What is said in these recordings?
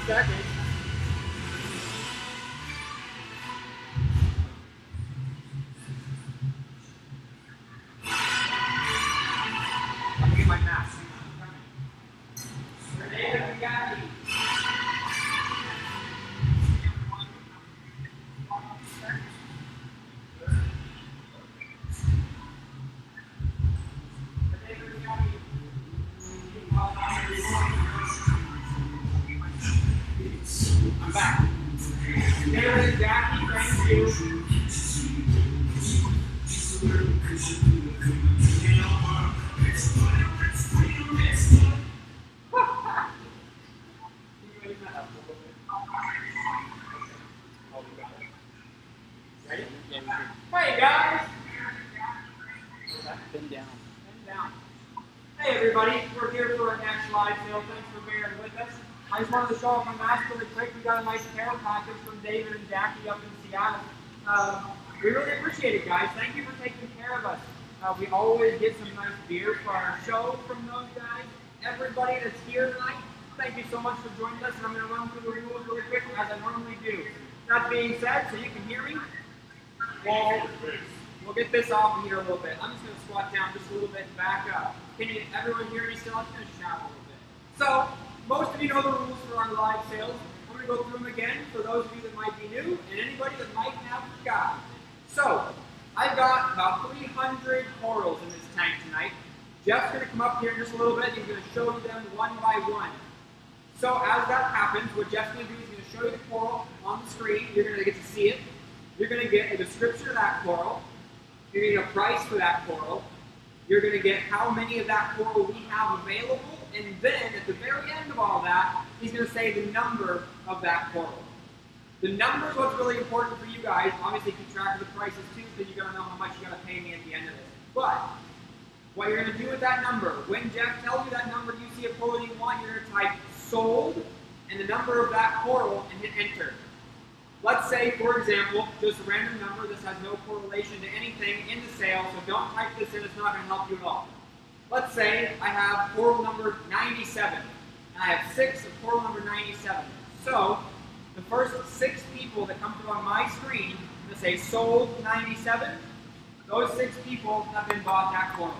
seconds. I'm gonna get my mask. Renee, we got you. I'm back. David, Jackie, thank you. Ready? Hey guys! Bend down. Bend down. Hey everybody, we're here for our next live sale. Thanks for bearing with us. I just wanted to show off my mask really quick. We got a nice care package from David and Jackie up in Seattle. We really appreciate it, guys. Thank you for taking care of us. We always get some nice beers for our show from those guys. Everybody that's here tonight, thank you so much for joining us. And I'm going to run through the rules really quick as I normally do. That being said, so you can hear me, we'll get this off here a little bit. I'm just going to squat down just a little bit and back up. Can everyone hear me still? I'm going to shout a little bit. So, most of you know the rules for our live sales. I'm going to go through them again for those of you that might be new and anybody that might have forgotten. So, I've got about 300 corals in this tank tonight. Jeff's going to come up here in just a little bit. He's going to show you them one by one. So, as that happens, what Jeff's going to do is he's going to show you the coral on the screen. You're going to get to see it. You're going to get a description of that coral. You're going to get a price for that coral. You're going to get how many of that coral we have available. And then, at the very end of all that, he's going to say the number of that coral. The number is what's really important for you guys. Obviously, keep track of the prices too, so you're going to know how much you're going to pay me at the end of this. But, what you're going to do with that number, when Jeff tells you that number, you see a coral you want, you're going to type sold and the number of that coral and hit enter. Let's say, for example, just a random number, this has no correlation to anything in the sale, so don't type this in, it's not going to help you at all. Let's say I have coral number 97, and I have 6 of coral number 97. So, the first 6 people that come through on my screen that say sold 97, those 6 people have been bought that coral.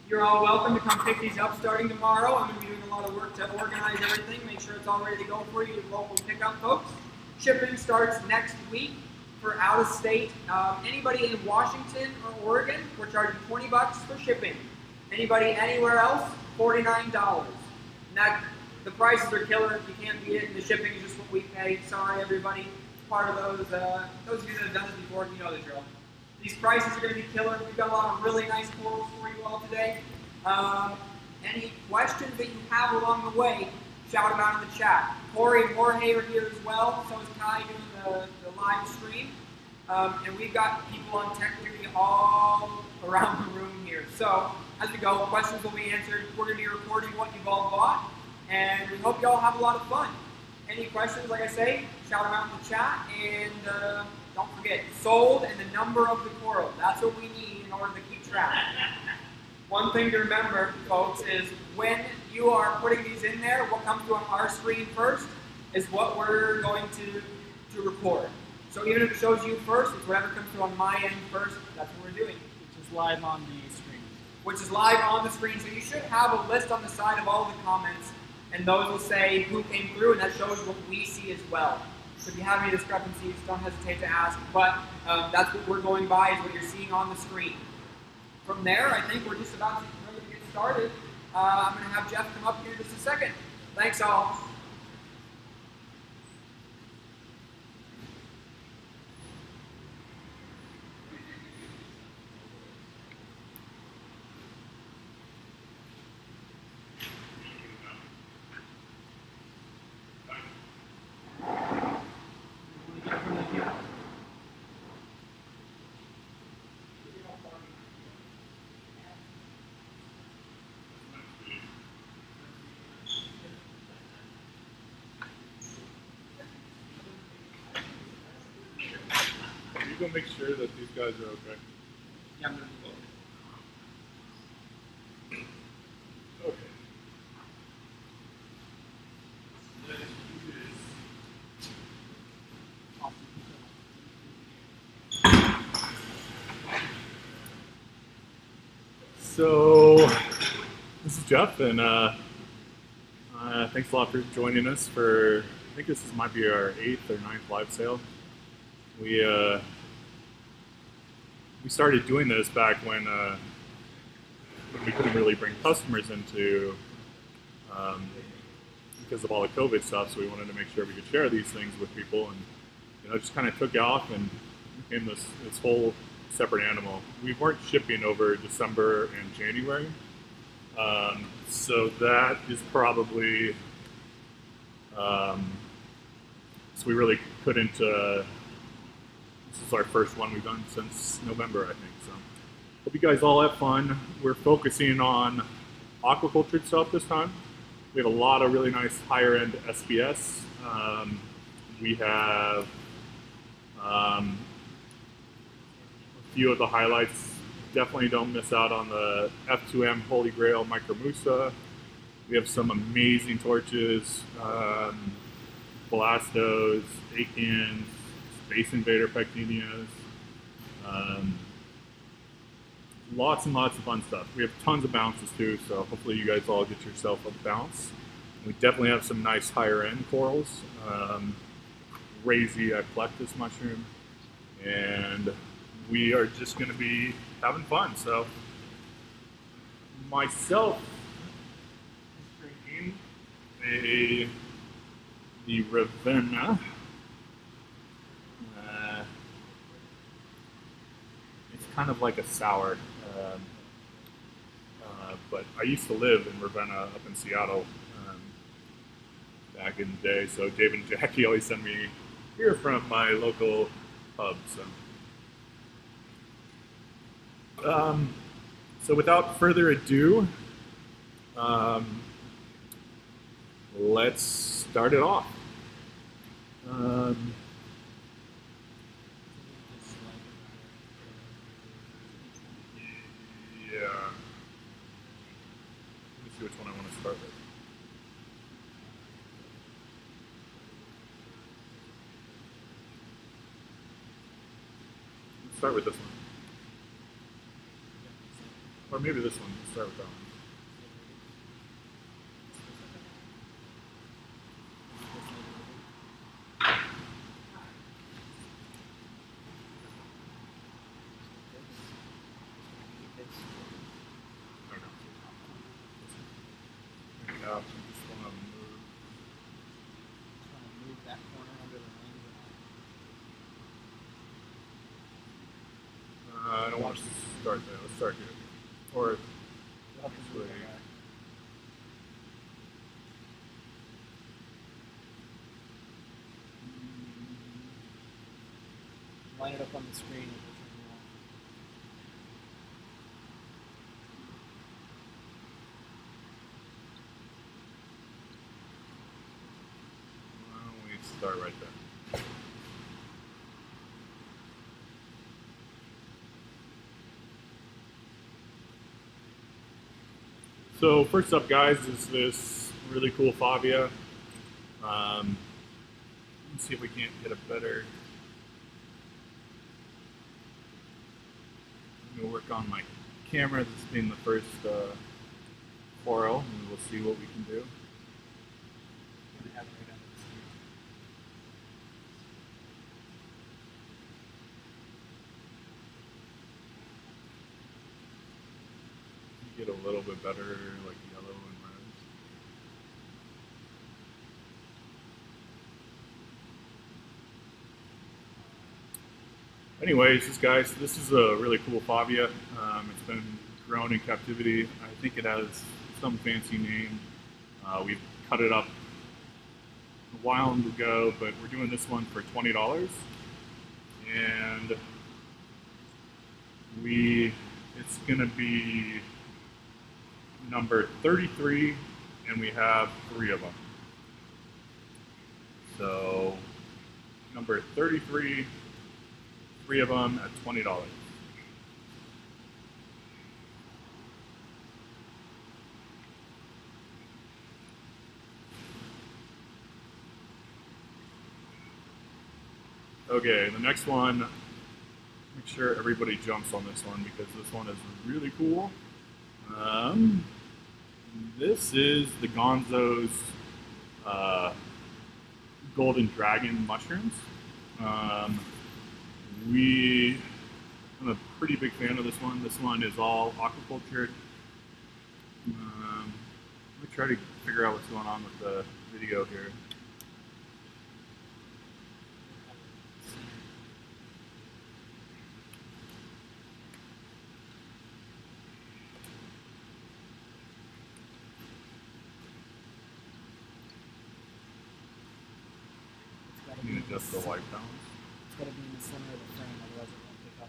You're all welcome to come pick these up starting tomorrow. I'm going to be doing a lot of work to organize everything, make sure it's all ready to go for you, local pickup folks. Shipping starts next week for out of state. Anybody in Washington or Oregon, we're charging $20 for shipping. Anybody anywhere else, $49. And the prices are killer. You can't beat it. And the shipping is just what we pay. Sorry, everybody. It's part of those of you that have done this before, you know the drill. These prices are going to be killer. We've got a lot of really nice corals for you all today. Any questions that you have along the way, shout them out in the chat. Corey and Jorge are here as well. So is Kai doing the live stream. And we've got people on tech duty all around the room here. So as we go, questions will be answered. We're going to be recording what you've all bought. And we hope you all have a lot of fun. Any questions, like I say, shout them out in the chat. And don't forget, sold and the number of the coral. That's what we need in order to keep track. One thing to remember, folks, is when you are putting these in there, what comes to our screen first is what we're going to record. So even if it shows you first, it's whatever comes through on my end first, that's what we're doing. Which is live on the screen. Which is live on the screen. So you should have a list on the side of all the comments, and those will say who came through, and that shows what we see as well. So if you have any discrepancies, don't hesitate to ask. But that's what we're going by, is what you're seeing on the screen. From there, I think we're just about ready to get started. I'm going to have Jeff come up here in just a second. Thanks all. You go make sure that these guys are okay. Yeah, I'm going to Okay. So, this is Jeff, and thanks a lot for joining us for, I think this might be our 8th or 9th live sale. We started doing this back when we couldn't really bring customers into because of all the COVID stuff, so we wanted to make sure we could share these things with people, and it just kind of took off and became this whole separate animal. We weren't shipping over December and January, so that is probably so we really couldn't. This is our first one we've done since November, I think. So hope you guys all have fun. We're focusing on aquaculture stuff this time. We have a lot of really nice higher end SPS. We have a few of the highlights. Definitely don't miss out on the F2M Holy Grail Micromusa. We have some amazing torches, Belastos, Acans, Space Invader Pectinias, lots and lots of fun stuff. We have tons of bounces too, so hopefully you guys all get yourself a bounce. We definitely have some nice higher end corals, Crazy Eclectus mushroom, and we are just going to be having fun. So myself drinking the Ravenna. It's kind of like a sour, but I used to live in Ravenna up in Seattle back in the day, so Dave and Jackie always send me here from my local pub. So without further ado, let's start it off. Yeah. Let me see which one I want to start with. Let's start with this one. Or maybe this one. Let's start with that one. I don't want to start there. Let's start here. Or actually, line it up on the screen. why don't we start right there? So first up, guys, is this really cool Fabia. Let's see if we can't get a better. I'm gonna work on my camera. This being the first coral, and we'll see what we can do. Get a little bit better, like yellow and red. Anyways, this is a really cool Fabia. It's been grown in captivity. I think it has some fancy name. We cut it up a while ago, but we're doing this one for $20, and it's gonna be number 33, and we have 3 of them. So number 33, 3 of them at $20. Okay, the next one, make sure everybody jumps on this one because this one is really cool. This is the Gonzo's Golden Dragon mushrooms. Um, I'm a pretty big fan of this one. This one is all aquacultured. Let me try to figure out what's going on with the video here. It's gotta I be need in to adjust the white balance. It's gotta be in the center of the frame, otherwise it won't pick up.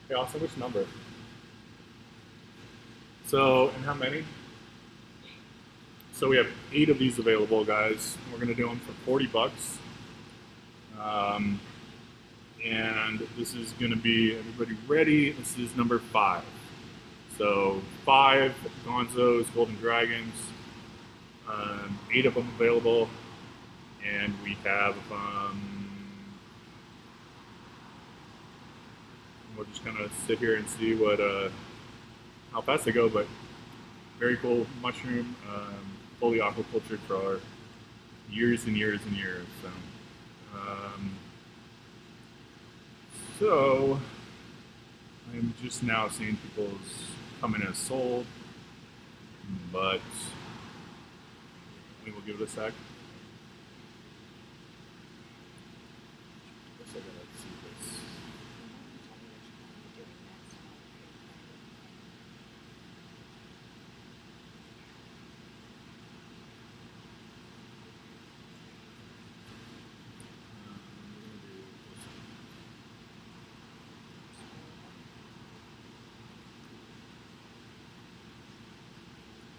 Hey, Austin, which number? So, and how many? So we have 8 of these available, guys. We're gonna do them for 40 bucks. And this is gonna be, everybody ready? This is number 5. So 5 Gonzo's Golden Dragons, 8 of them available, and we have. We'll just kind of sit here and see what how fast they go, but very cool mushroom, fully aquacultured for years and years and years. So I'm just now seeing people's coming as sold, but we will give it a sec. Guess I gotta see this.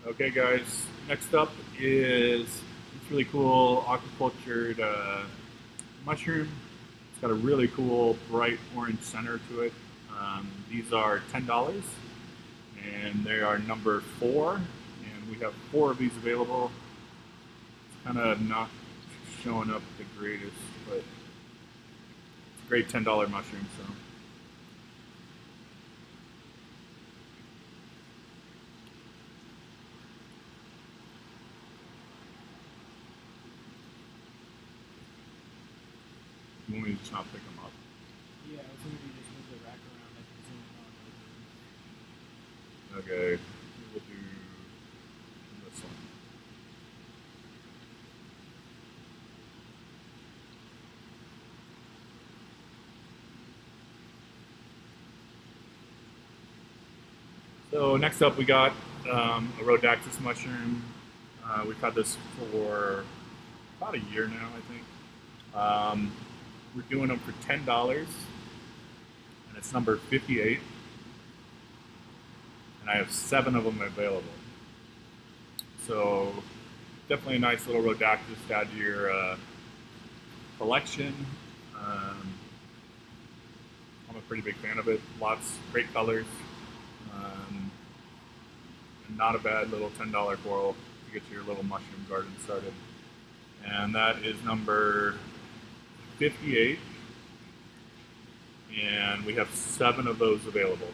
Okay, guys. Next up is this really cool aquacultured mushroom. It's got a really cool bright orange center to it. These are $10, and they are number 4, and we have 4 of these available. It's kind of not showing up the greatest, but it's a great $10 mushroom. So. You want me to just not pick them up? Yeah, as soon as you just move the rack around, I can zoom in on it. Okay, we'll do this one. So next up we got a Rhodactis mushroom. We've had this for about a year now, I think. We're doing them for $10, and it's number 58. And I have 7 of them available. So definitely a nice little Rhodactis to add to your collection. I'm a pretty big fan of it. Lots, great colors. And not a bad little $10 coral to get your little mushroom garden started. And that is number 58. And we have 7 of those available.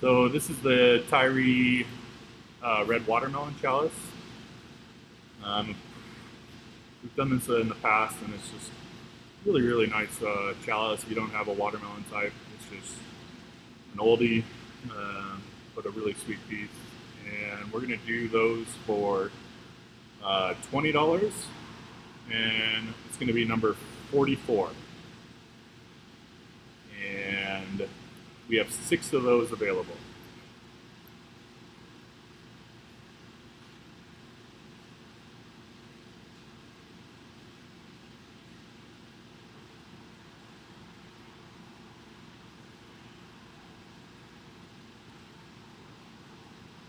So this is the Tyree red watermelon chalice. We've done this in the past, and it's just really, really nice chalice. If you don't have a watermelon type, it's just an oldie, but a really sweet piece. And we're gonna do those for $20, and it's gonna be number 44. And we have 6 of those available.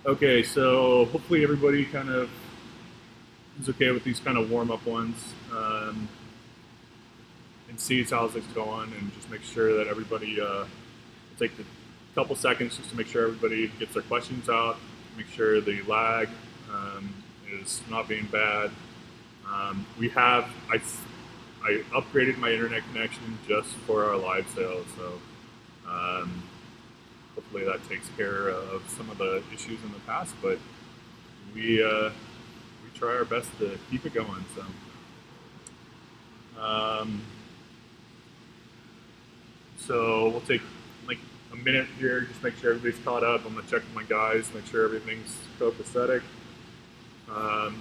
Okay, so hopefully everybody kind of is okay with these kind of warm up ones, and sees how it's going, and just make sure that everybody take a couple seconds just to make sure everybody gets their questions out, make sure the lag is not being bad. We have I upgraded my internet connection just for our live sales, so um, hopefully that takes care of some of the issues in the past. But we try our best to keep it going. Um, so we'll take like a minute here, just make sure everybody's caught up. I'm gonna check with my guys, make sure everything's copacetic. Um,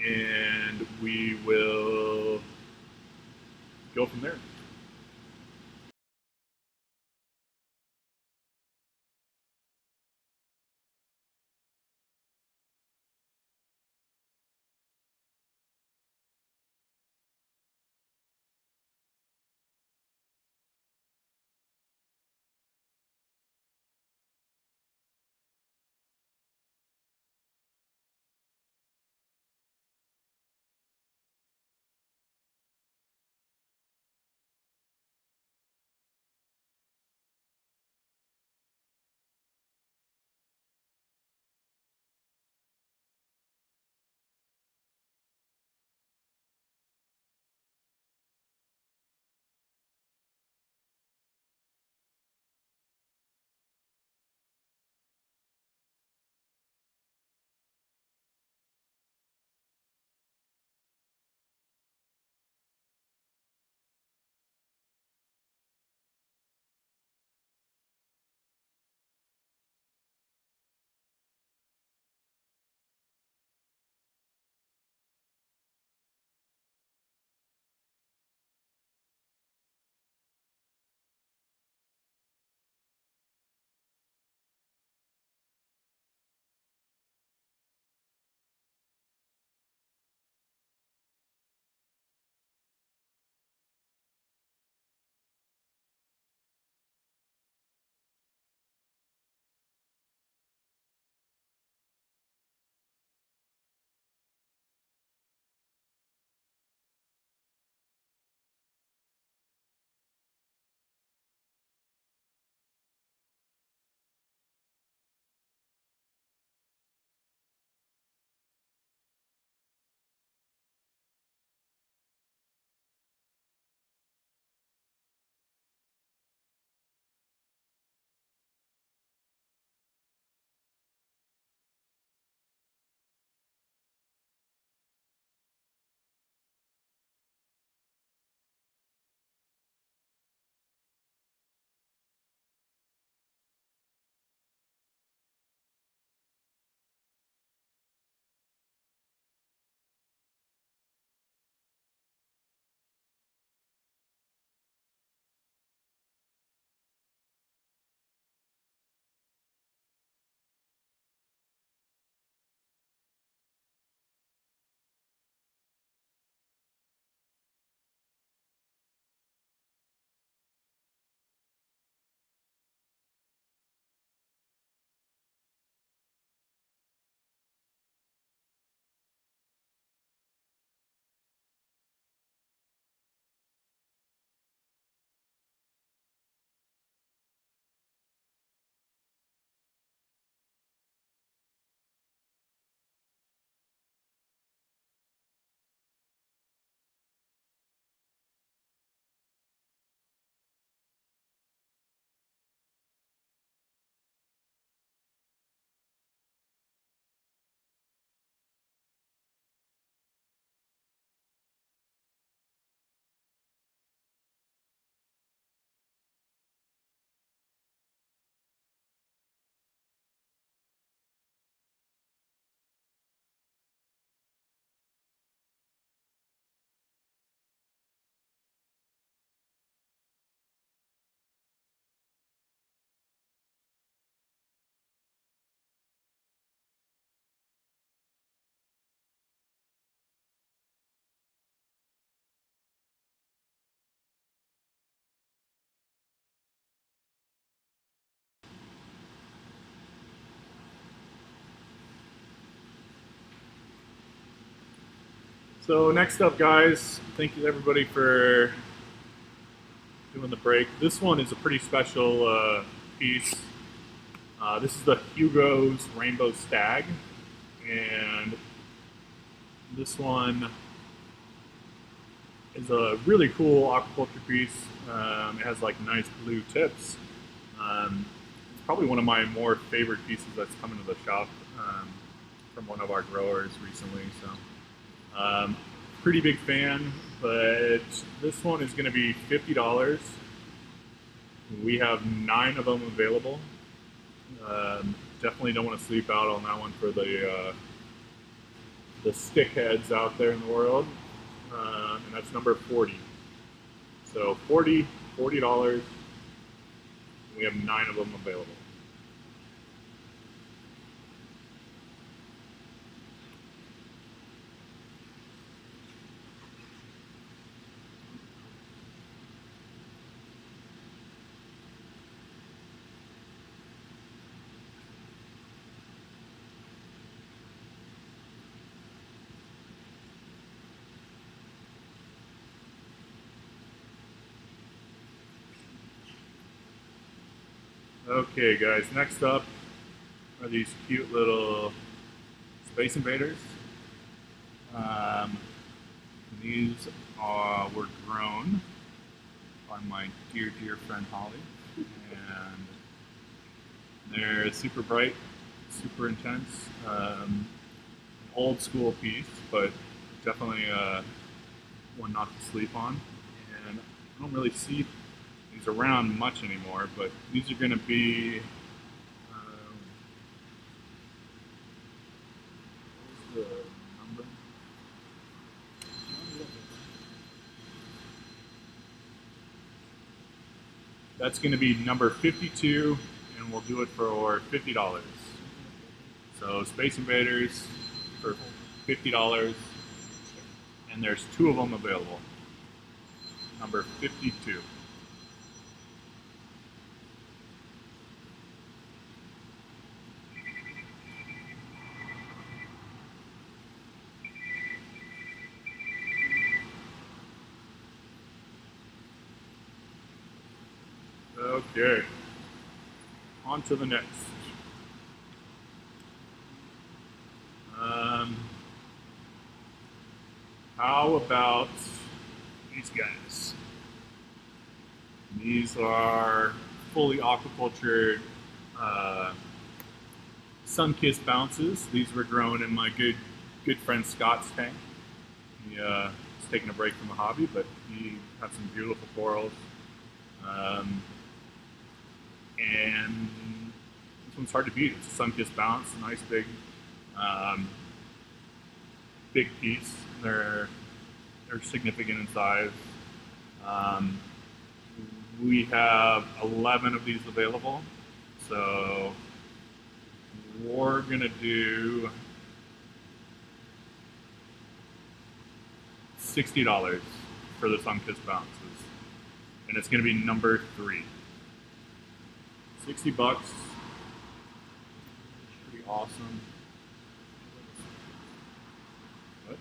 and we will go from there. So next up, guys, thank you everybody for doing the break. This one is a pretty special piece. This is the Hugo's Rainbow Stag, and this one is a really cool aquaculture piece. It has like nice blue tips. It's probably one of my more favorite pieces that's come into the shop from one of our growers recently. So, pretty big fan, but this one is going to be $50. We have 9 of them available. Definitely don't want to sleep out on that one for the stick heads out there in the world. And that's number 40. So $40. We have 9 of them available. Okay, guys, next up are these cute little Space Invaders. These were grown by my dear friend Holly, and they're super bright, super intense, an old school piece, but definitely one not to sleep on. And I don't really see these around much anymore, but these are going to be what's the number? That's going to be number 52, and we'll do it for $50. So Space Invaders for $50, and there's 2 of them available. Number 52. Okay, on to the next. How about these guys? These are fully aquacultured sun-kissed bounces. These were grown in my good friend Scott's tank. He is taking a break from the hobby, but he has some beautiful corals. And this one's hard to beat. It's a sun-kissed bounce, a nice big piece. They're significant in size. We have 11 of these available, so we're gonna do $60 for the sun-kissed bounces, and it's gonna be number 3. $60. Pretty awesome. What?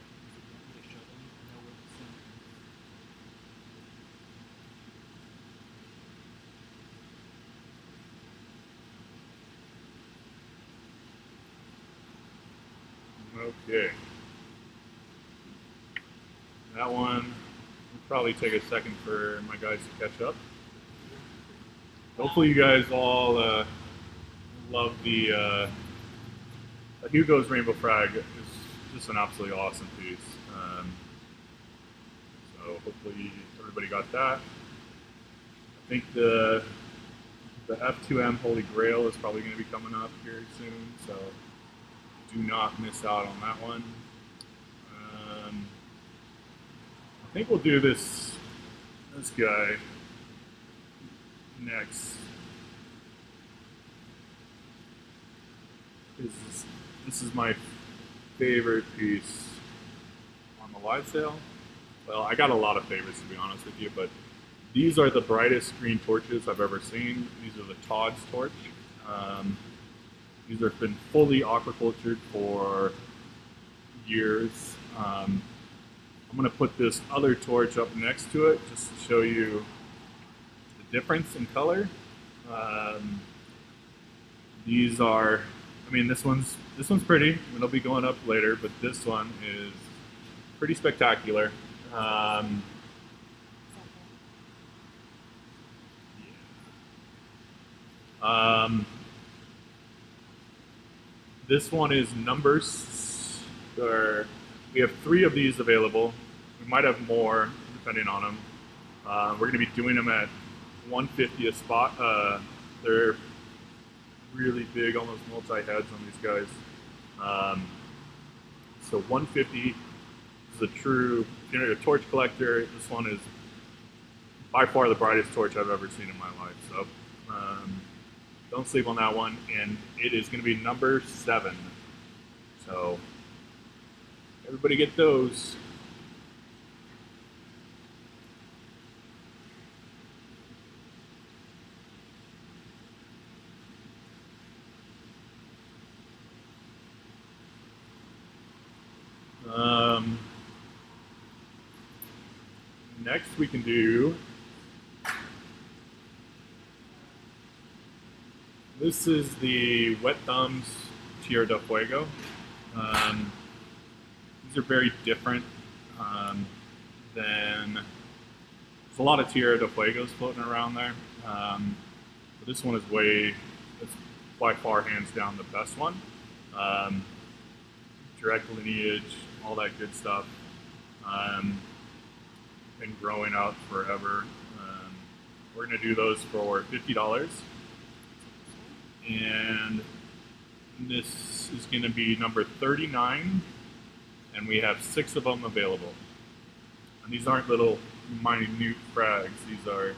Okay. That one will probably take a second for my guys to catch up. Hopefully you guys all love the Hugo's Rainbow Frag. It's just an absolutely awesome piece. So hopefully everybody got that. I think the F2M Holy Grail is probably going to be coming up here soon, so do not miss out on that one. I think we'll do this guy next. This is my favorite piece on the live sale. Well, I got a lot of favorites, to be honest with you, but these are the brightest green torches I've ever seen. These are the Todd's torch. These have been fully aquacultured for years. I'm going to put this other torch up next to it just to show you the difference in color. Um, these are, I mean, this one's pretty. It'll be going up later, but this one is pretty spectacular. This one is numbers. We have 3 of these available. We might have more depending on them. We're going to be doing them at 150 a spot. They're really big, almost multi-heads on these guys. So 150 is a true, if you're a torch collector, this one is by far the brightest torch I've ever seen in my life. So don't sleep on that one. And it is going to be number 7. So everybody get those. Next we can do, this is the Wet Thumbs Tierra del Fuego. These are very different than, there's a lot of Tierra del Fuegos floating around there. But this one is it's by far hands down the best one. Direct lineage, all that good stuff. Been growing out forever. We're going to do those for $50. And this is going to be number 39, and we have 6 of them available. And these aren't little minute frags, these are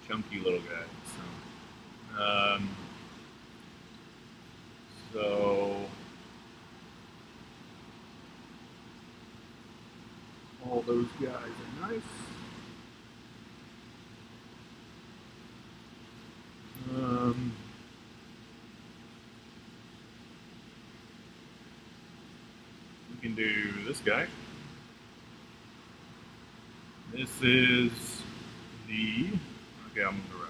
chunky little guys. So all those guys are nice. We can do this guy. This is the, okay, I'm on the record.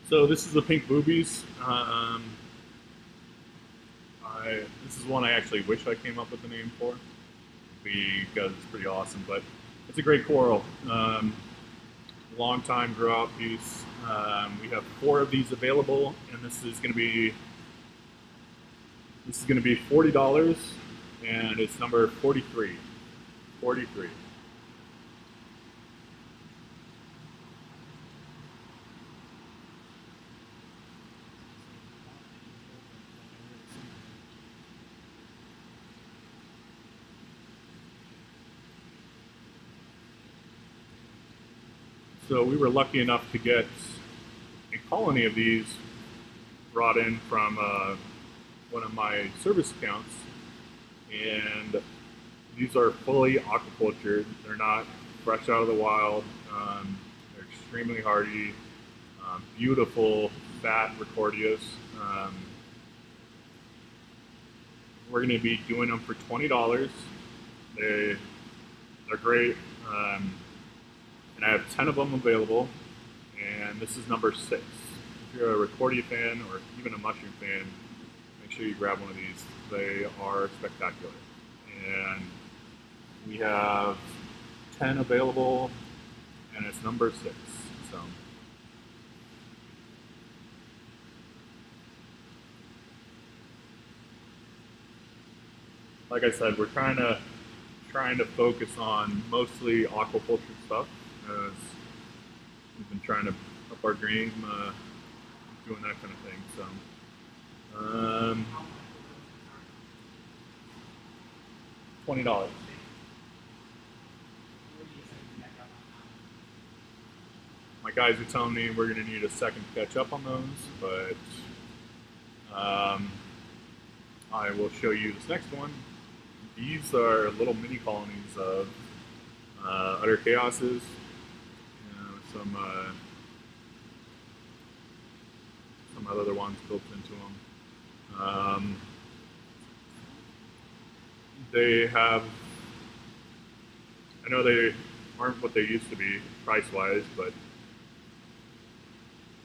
So this is the pink boobies. This is one I actually wish I came up with a name for because it's pretty awesome, but it's a great coral. Long time grow out piece. We have 4 of these available, and this is going to be $40, and it's number 43. 43. So we were lucky enough to get a colony of these brought in from one of my service accounts, and these are fully aquacultured. They're not fresh out of the wild. They're extremely hardy, beautiful, fat Recordias. We're going to be doing them for $20. They're great. And I have 10 of them available, and this is number 6. If you're a Recordia fan or even a mushroom fan, make sure you grab one of these. They are spectacular. And we have 10 available, and it's number 6. So, like I said, we're trying to focus on mostly aquaculture stuff, as we've been trying to up our game, doing that kind of thing. So, $20. My guys are telling me we're going to need a second to catch up on those, but I will show you this next one. These are little mini colonies of utter chaoses. Some other ones built into them. They have, I know they aren't what they used to be price-wise, but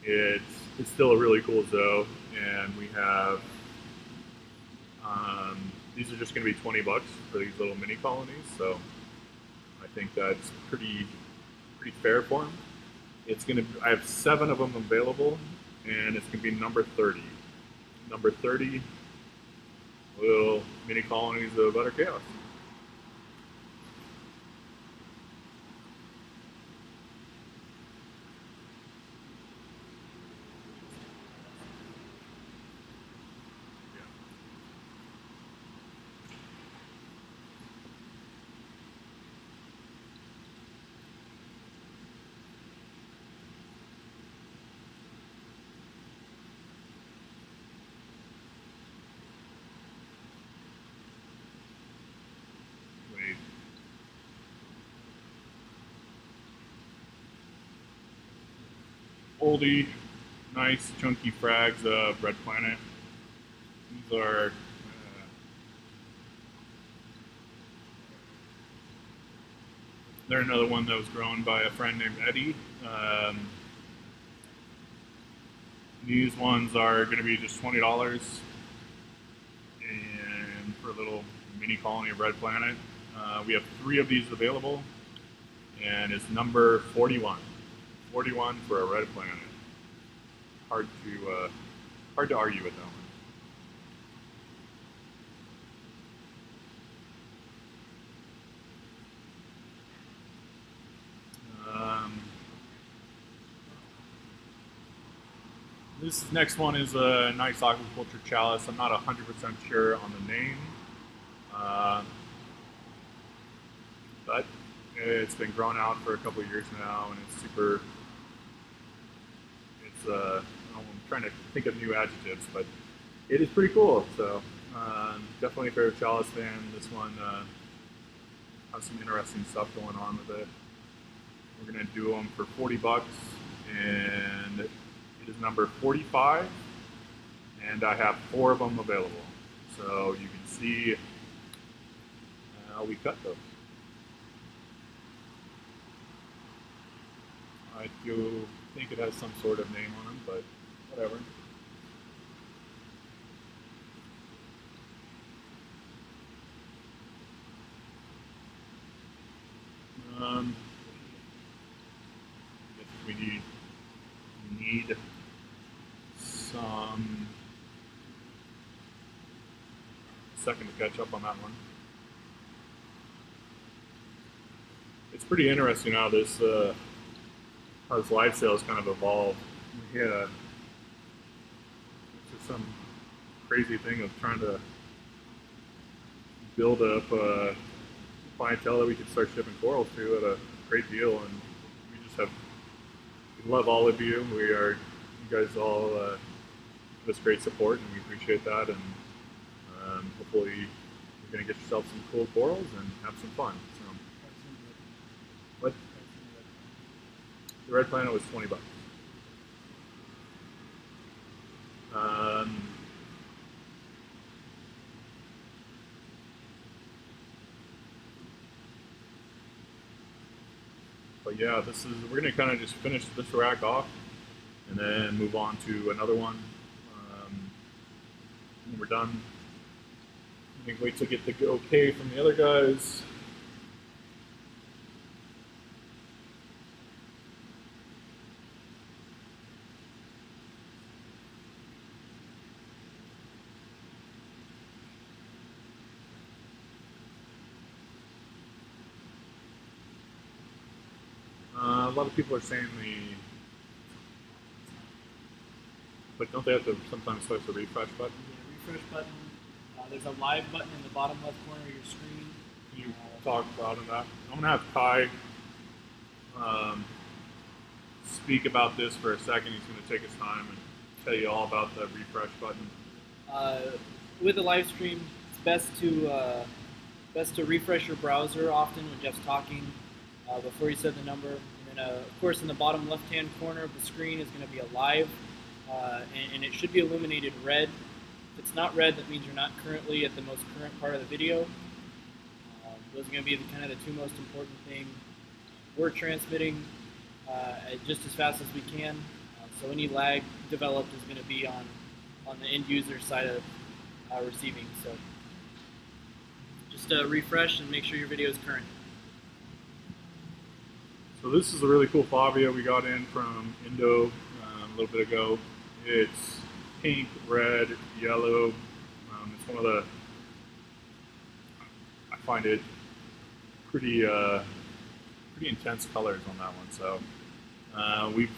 it's still a really cool zoo, and we have, these are just going to be $20 for these little mini colonies, so I think that's pretty fair for them. It's going to, I have 7 of them available, and it's going to be number 30. Number 30 little mini colonies of utter chaos. Oldie, nice chunky frags of Red Planet. These are they're another one that was grown by a friend named Eddie. These ones are going to be just $20, and for a little mini colony of Red Planet. We have 3 of these available, and it's number 41. 41 for a Red Planet. Hard to argue with that one. This next one is a nice aquaculture chalice. I'm not 100% sure on the name, but it's been grown out for a couple of years now, and it's super. I'm trying to think of new adjectives, but it is pretty cool. So definitely a favorite chalice fan. This one has some interesting stuff going on with it. We're gonna do them for $40, and it is number 45, and I have 4 of them available. So you can see how we cut those. I do think it has some sort of name on them, but whatever. I guess we need some second to catch up on that one. It's pretty interesting how this live sales kind of evolved. Yeah, it's just some crazy thing of trying to build up a clientele that we can start shipping corals to at a great deal, and we just have, we love all of you. You guys all give us great support, and we appreciate that, and hopefully you're going to get yourself some cool corals and have some fun. So, what? The Red Planet was $20. But yeah, we're gonna kind of just finish this rack off, and then move on to another one. When we're done, we can wait to get the okay from the other guys. A lot of people are saying but don't they have to sometimes push the refresh button? Yeah, refresh button. There's a live button in the bottom left corner of your screen. Can you talk about that? I'm gonna have Kai speak about this for a second. He's going to take his time and tell you all about the refresh button. With a live stream, it's best to refresh your browser often when Jeff's talking before you set the number. And then, of course, in the bottom left-hand corner of the screen is going to be a live, and it should be illuminated red. If it's not red, that means you're not currently at the most current part of the video. Those are going to be kind of the two most important things. We're transmitting just as fast as we can, so any lag developed is going to be on the end user side of receiving. So just refresh and make sure your video is current. So this is a really cool Fabia we got in from Indo a little bit ago. It's pink, red, yellow. It's one of the, I find it pretty intense colors on that one. So we've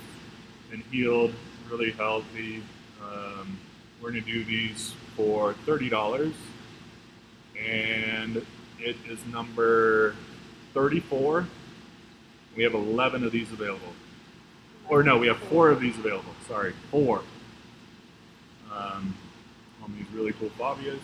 been healed, really healthy. We're going to do these for $30, and it is number 34. We have 11 of these available. Or no, we have 4 of these available. Sorry, 4. On these really cool Fabias.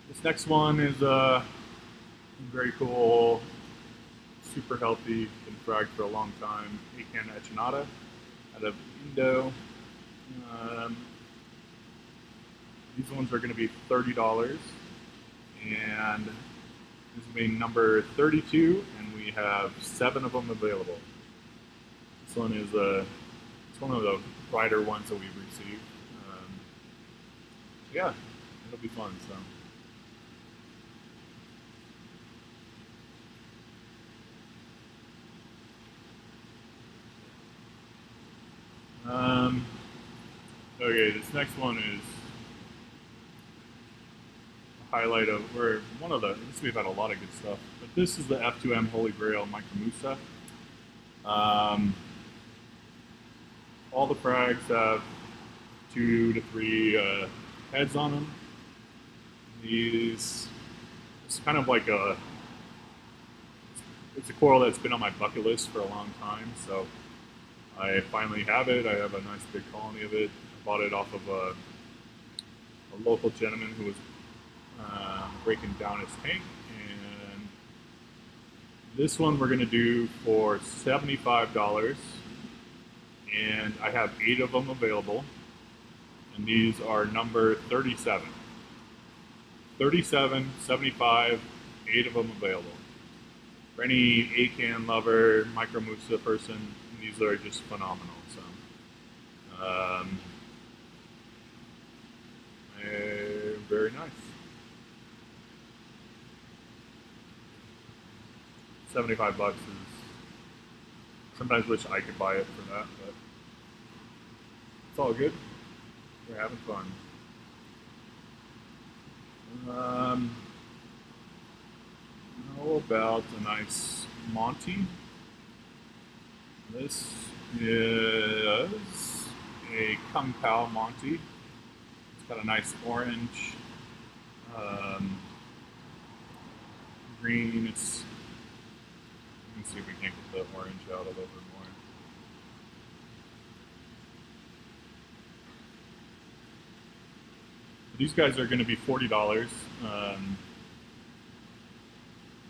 This next one is very cool, super healthy, been fragged for a long time. Acan Echinata out of Indo. These ones are going to be $30, and this is being number 32, and we have 7 of them available. This one is it's one of the brighter ones that we've received. Yeah, it'll be fun. So. Okay, this next one is a highlight of, we've had a lot of good stuff, but this is the F2M Holy Grail Micromusa. All the frags have 2 to 3 heads on them. It's kind of like it's a coral that's been on my bucket list for a long time, so I finally have it. I have a nice big colony of it. I bought it off of a local gentleman who was breaking down his tank. And this one we're going to do for $75. And I have 8 of them available. And these are number 37. 37, 75, 8 of them available. For any Acan lover, Micromusa person, these are just phenomenal. So, very nice. 75 bucks is. Sometimes wish I could buy it for that, but it's all good. We're having fun. How about a nice Monty? This is a Kung Pao Monty. It's got a nice orange, green. You can see if we can't get the orange out a little bit more. These guys are going to be $40.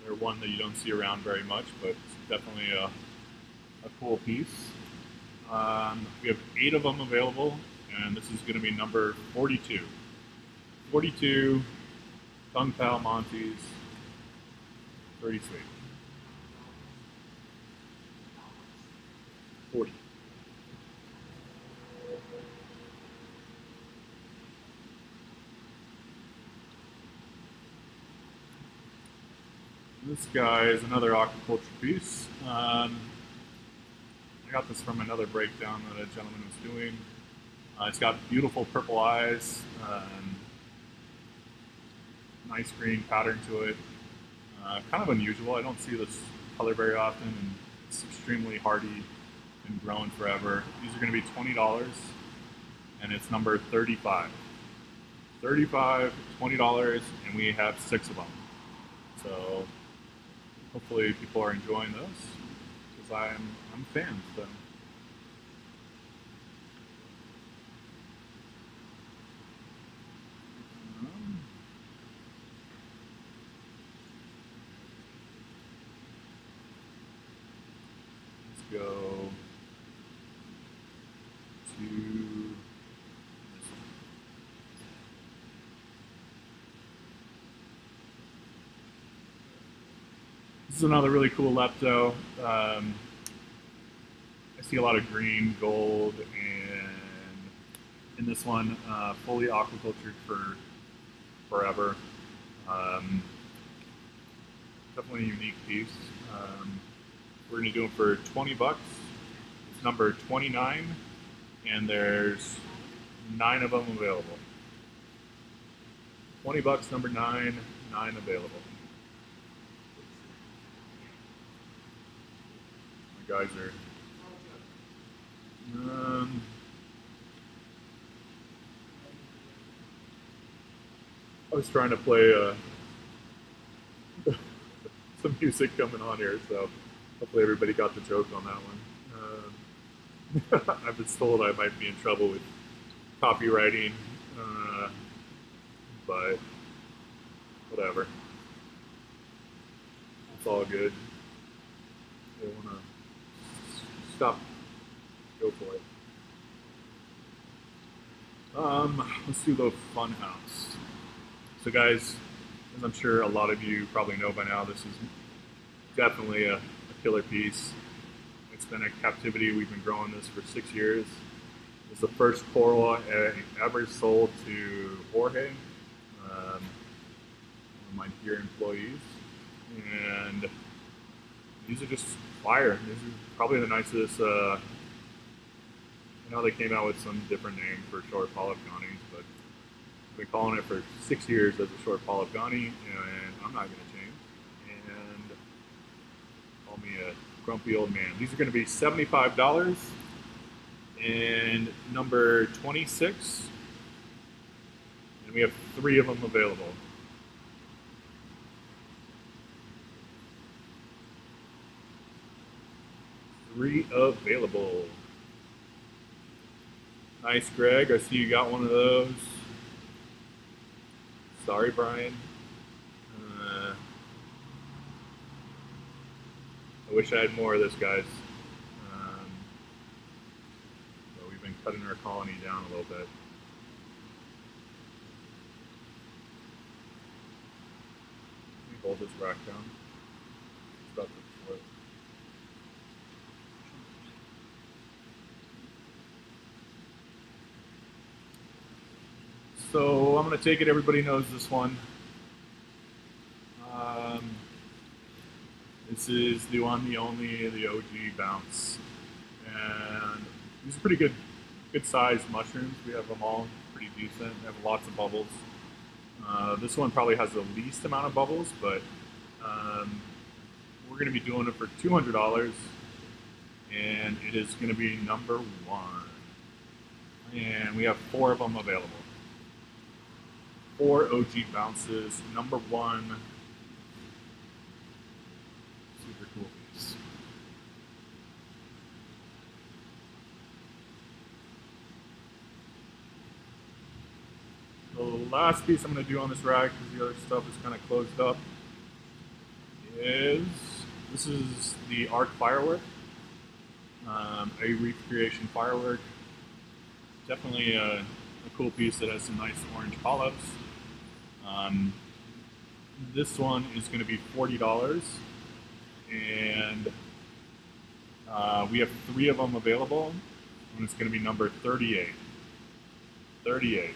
They're one that you don't see around very much, but it's definitely a cool piece. We have 8 of them available, and this is going to be number 42. 42 Kung Pao Monties. Pretty sweet. 40. This guy is another aquaculture piece. I got this from another breakdown that a gentleman was doing. It's got beautiful purple eyes. nice green pattern to it. Kind of unusual. I don't see this color very often, and it's extremely hardy and growing forever. These are going to be $20, and it's number 35. 35, $20, and we have 6 of them. So hopefully people are enjoying those because I'm a fan. So. Let's go to this one. This is another really cool lepto. I see a lot of green, gold, and in this one, fully aquacultured for forever. Definitely a unique piece. We're going to do them for 20 bucks. It's number 29, and there's 9 of them available. 20 bucks, number 9, 9 available. My guys are. I was trying to play some music coming on here, so hopefully everybody got the joke on that one. I've been told I might be in trouble with copywriting, but whatever. It's all good. They want to stop. Go for it. Let's do the fun house. So guys, as I'm sure a lot of you probably know by now, this is definitely a killer piece. It's been in captivity. We've been growing this for 6 years. It's the first coral I ever sold to Jorge, one of my dear employees. And these are just fire. These are probably the nicest. I know they came out with some different name for short polyp gonnies, but I've been calling it for 6 years as a short polyp gonnie, and I'm not going to change. And call me a grumpy old man. These are going to be $75, and number 26, and we have 3 of them available. Three available. Nice, Greg. I see you got one of those. Sorry, Brian. I wish I had more of this, guys. But we've been cutting our colony down a little bit. Let me hold this rack down. It's about to flip. So I'm going to take it. Everybody knows this one. This is the one, the only, the OG bounce. And these are pretty good sized mushrooms. We have them all pretty decent. They have lots of bubbles. This one probably has the least amount of bubbles, but we're going to be doing it for $200, and it is going to be number 1. And we have 4 of them available. 4 OG bounces, number 1. Super cool piece. The last piece I'm going to do on this rack, because the other stuff is kind of closed up, is this is the Arc Firework, a recreation firework. Definitely a cool piece that has some nice orange polyps. This one is going to be $40, and we have 3 of them available, and it's going to be number 38. 38.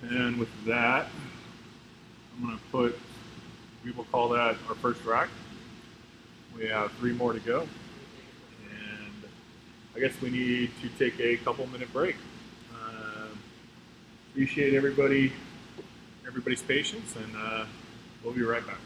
And with that, I'm going to put, we will call that our first rack. We have 3 more to go. And I guess we need to take a couple-minute break. Appreciate everybody's patience, and we'll be right back.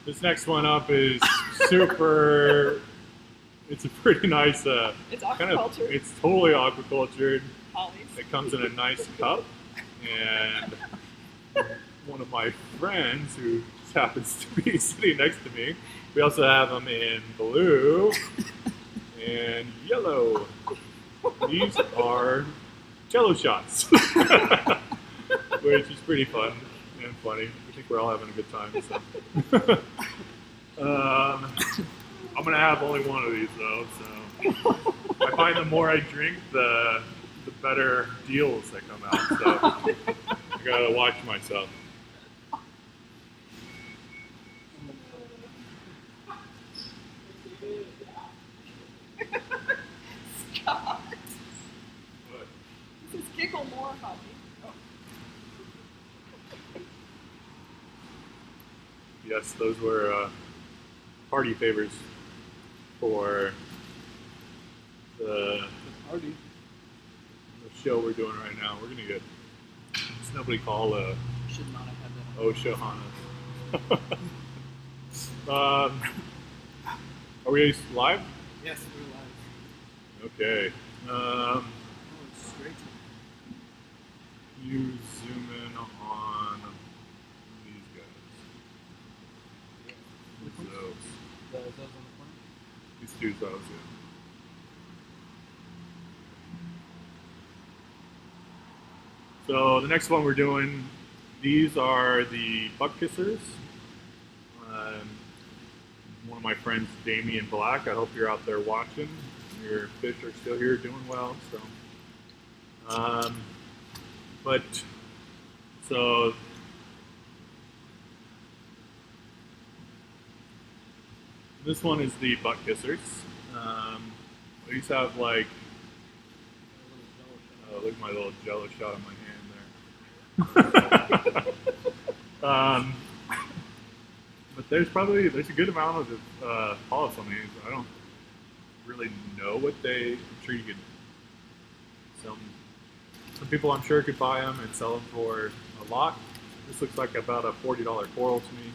This next one up is super. It's a pretty nice. It's kind of. aquaculture. It's totally aquacultured. Always. It comes in a nice cup, and one of my friends who just happens to be sitting next to me. We also have them in blue and yellow. These are Jello shots, which is pretty fun and funny. I think we're all having a good time. So. I'm gonna have only one of these though. So I find the more I drink, the better deals that come out. So I gotta watch myself. Scott. But This is giggle more, honey. yes, those were party favors for the Party. show we're doing right now. We're gonna get nobody call Should not have had that. OSHA on us. Are we live? Yes, we're live. Okay. Oh, it's straight. You zoom in on these guys. Who's those? Those on the corner. These two those, yeah. So the next one we're doing, these are the buck kissers. One of my friends, Damien Black. I hope you're out there watching. Your fish are still here, doing well. So this one is the buck kissers. These have like, oh, look at my little jello shot on my hand there. But there's a good amount of polyps on these. I don't really know what they. I'm sure you could. Some people I'm sure could buy them and sell them for a lot. This looks like about a $40 coral to me.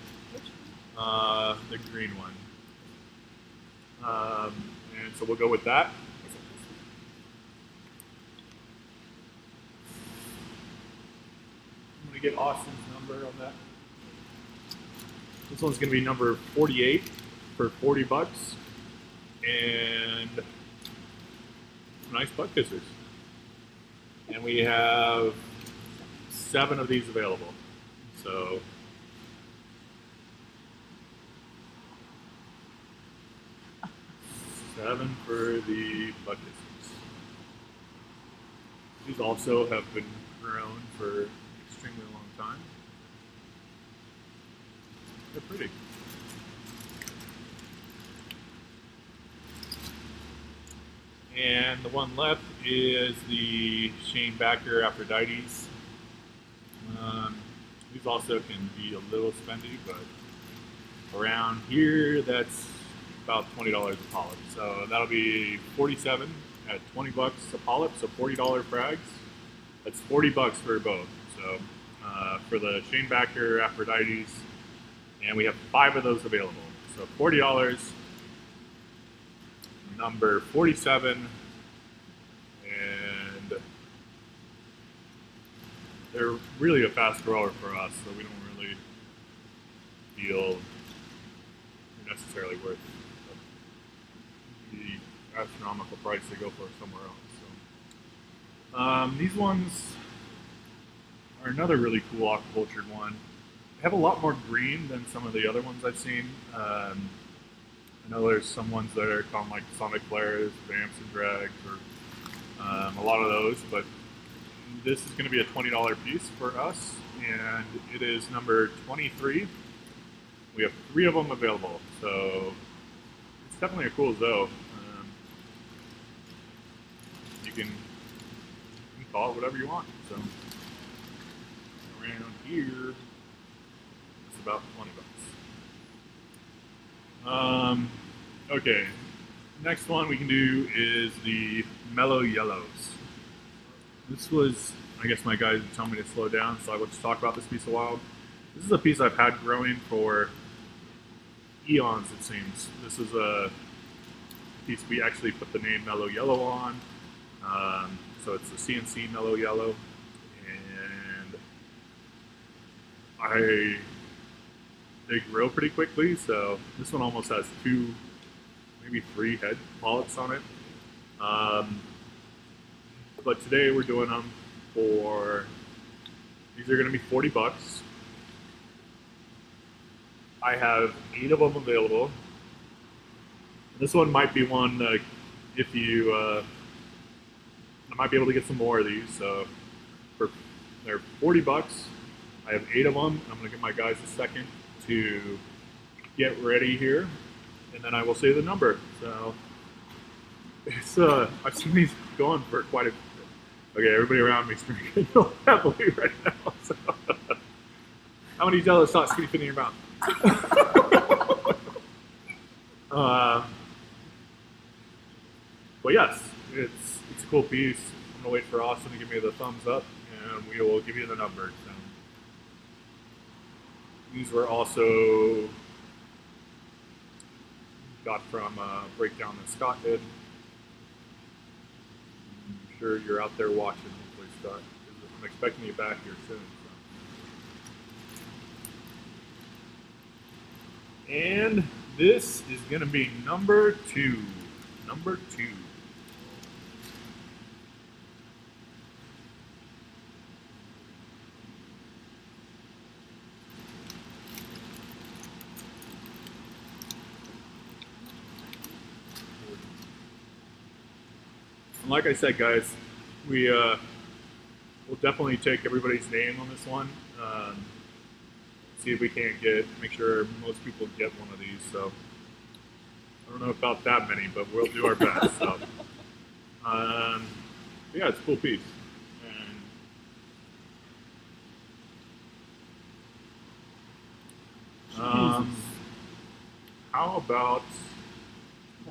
The green one. And so we'll go with that. I'm gonna get Austin's number on that. This one's gonna be number 48 for $40, and nice buck kissers. And we have 7 of these available. So $7 for the buck kissers. These also have been grown for an extremely long time. They're pretty. And the one left is the Shane Backer Aphrodite's. These also can be a little spendy, but around here, that's about $20 a polyp. So that'll be 47 at $20 a polyp, so $40 frags. That's $40 for both. So for the Shane Backer Aphrodite's, and we have 5 of those available. So $40, number 47, and they're really a fast grower for us, so we don't really feel they're necessarily worth the astronomical price they go for somewhere else. So these ones are another really cool aquacultured one. They have a lot more green than some of the other ones I've seen. I know there's some ones that are called like Sonic Flares, Vamps and Drags, or a lot of those, but this is going to be a $20 piece for us, and it is number 23. We have 3 of them available, so it's definitely a cool zoo. You can call it whatever you want. So around here, it's about $20. Okay, next one we can do is the Mellow Yellows. This was, I guess my guys would tell me to slow down, so I will just talk about this piece a while. This is a piece I've had growing for eons, it seems. This is a piece we actually put the name Mellow Yellow on. So it's a CNC Mellow Yellow, and they grow pretty quickly, so this one almost has 2, maybe 3 head polyps on it. But today we're doing them for, these are going to be $40. I have 8 of them available. This one might be one if you, I might be able to get some more of these. So for They're 40 bucks. I have 8 of them. I'm gonna give my guys a second to get ready here, and then I will say the number. So it's I've seen these going for quite a. Okay, everybody around me is drinking heavily right now. So. How many jealous thoughts can you fit in your mouth? But yes, it's a cool piece. I'm gonna wait for Austin to give me the thumbs up, and we will give you the number. So these were also got from a breakdown that Scott did. I'm sure you're out there watching, hopefully, Scott. I'm expecting you back here soon. So. And this is going to be number 2. Number 2. And like I said, guys, we will definitely take everybody's name on this one. See if we can't make sure most people get one of these. So I don't know about that many, but we'll do our best. So yeah, it's a cool piece. And, how about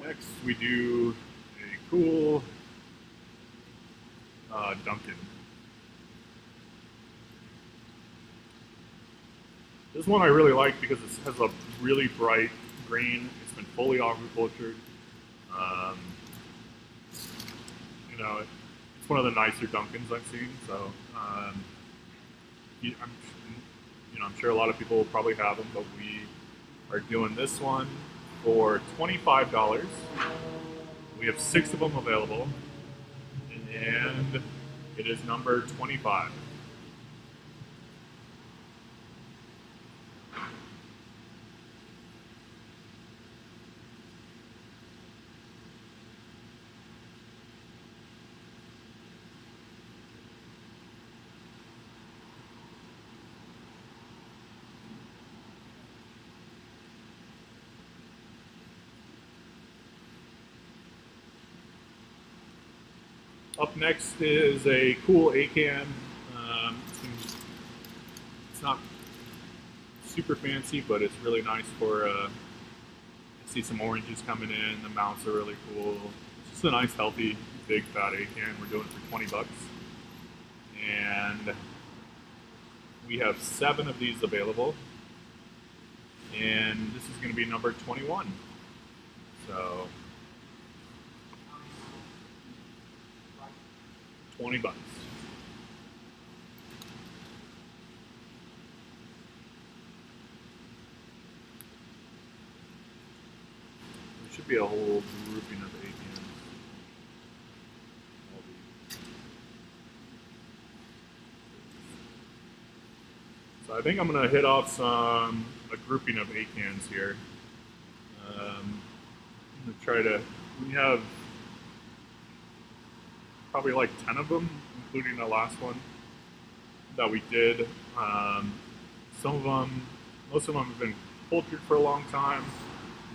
next we do a cool Duncan. This one I really like because it has a really bright green. It's been fully aquacultured. You know, it's one of the nicer Duncans I've seen. So, I'm sure a lot of people will probably have them, but we are doing this one for $25. We have 6 of them available, and it is number 25. Up next is a cool ACAN. It's not super fancy, but it's really nice for. I see some oranges coming in. The mounts are really cool. It's just a nice, healthy, big, fat ACAN. We're doing it for 20 bucks, and we have 7 of these available. And this is going to be number 21. So. 20 bucks. There should be a whole grouping of ATMs. So I think I'm going to hit off a grouping of ACANs here. I'm going to try to, we have probably like 10 of them, including the last one that we did. Some of them, most of them have been cultured for a long time.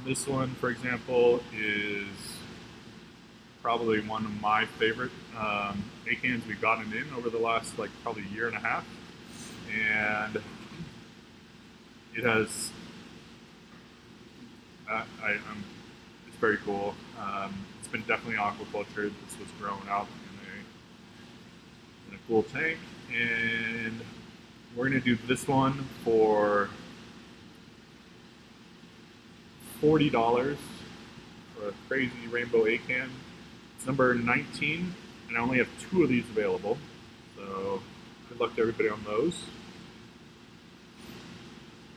This one, for example, is probably one of my favorite ACANs we've gotten in over the last probably year and a half. And it has, it's very cool. It's been definitely aquacultured. This was grown out in a cool tank, and we're gonna do this one for $40 for a crazy rainbow ACAN. It's number 19, and I only have 2 of these available. So good luck to everybody on those.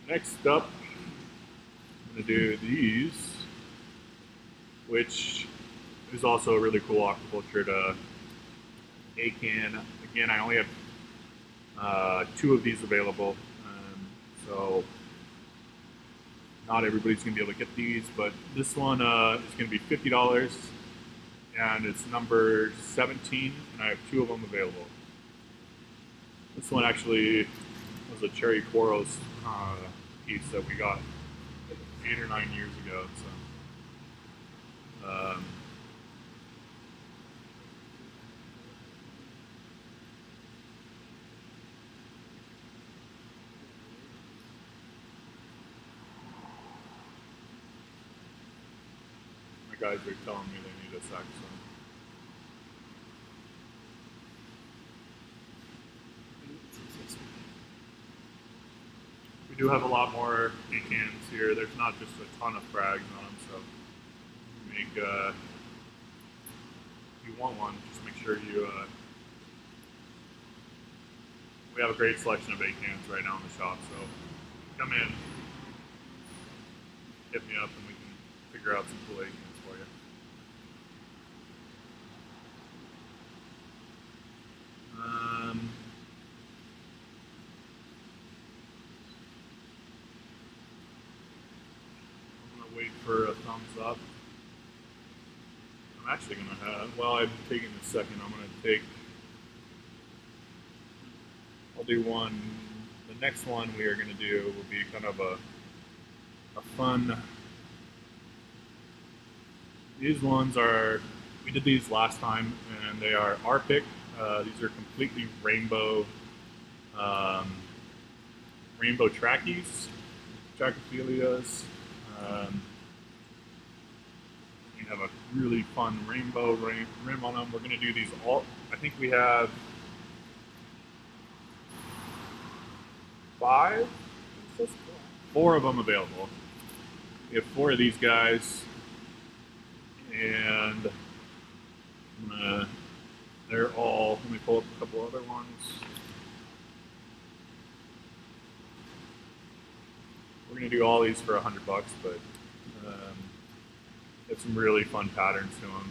Next up, I'm gonna do these, which is also a really cool aquacultured ACAN. Again, I only have 2 of these available, so not everybody's going to be able to get these, but this one is going to be $50, and it's number 17, and I have 2 of them available. This one actually was a cherry Coros piece that we got 8 or 9 years ago. So, my guys are telling me they need a sec. So. We do have a lot more pecans here. There's not just a ton of frags on them, so make if you want one, just make sure you. We have a great selection of pecans right now in the shop, so come in, hit me up, and we can figure out some cool pecans for you. Wait for a thumbs up. I'm actually going to have, well, I'm taking a second. I'm going to take, I'll do one. The next one we are going to do will be kind of a fun, these ones are, we did these last time, and they are our pick. These are completely rainbow, rainbow trackies, Trachyphilias. We have a really fun rainbow rim on them. We're going to do these all, I think we have 4 of them available. We have 4 of these guys, and they're all, let me pull up a couple other ones. We're going to do all these for $100, but have some really fun patterns to them.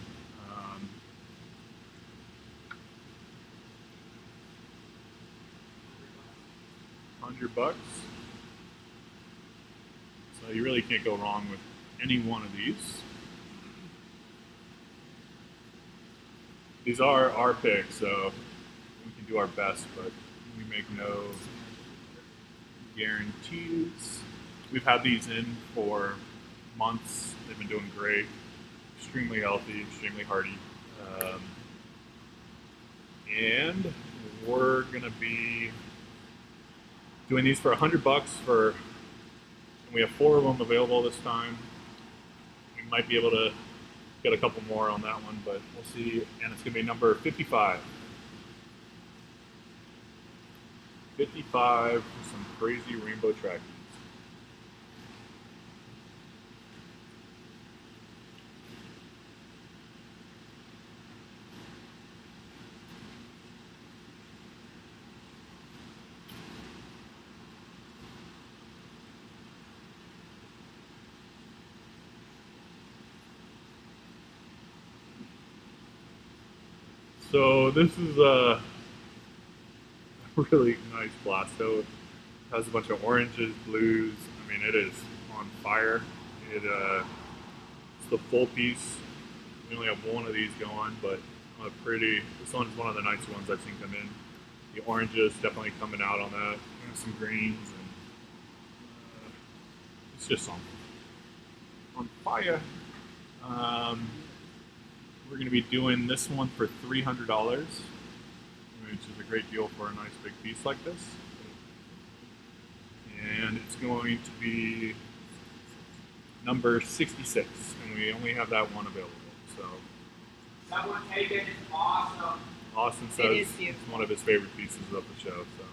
$100. So you really can't go wrong with any one of these. These are our picks, so we can do our best, but we make no guarantees. We've had these in for months. They've been doing great, extremely healthy, extremely hardy. And we're gonna be doing these for $100 for, and we have 4 of them available this time. We might be able to get a couple more on that one, but we'll see. And it's gonna be number 55. 55 for some crazy rainbow trackies. So this is a really nice blasto. It has a bunch of oranges, blues. I mean, it is on fire. It's the full piece. We only have one of these going, but this one's one of the nicer ones I've seen come in. The oranges definitely coming out on that. And some greens, and it's just on fire. We're going to be doing this one for $300, which is a great deal for a nice big piece like this. And it's going to be number 66, and we only have that one available. So someone take it. It's awesome. Austin says it's one of his favorite pieces of the show. So.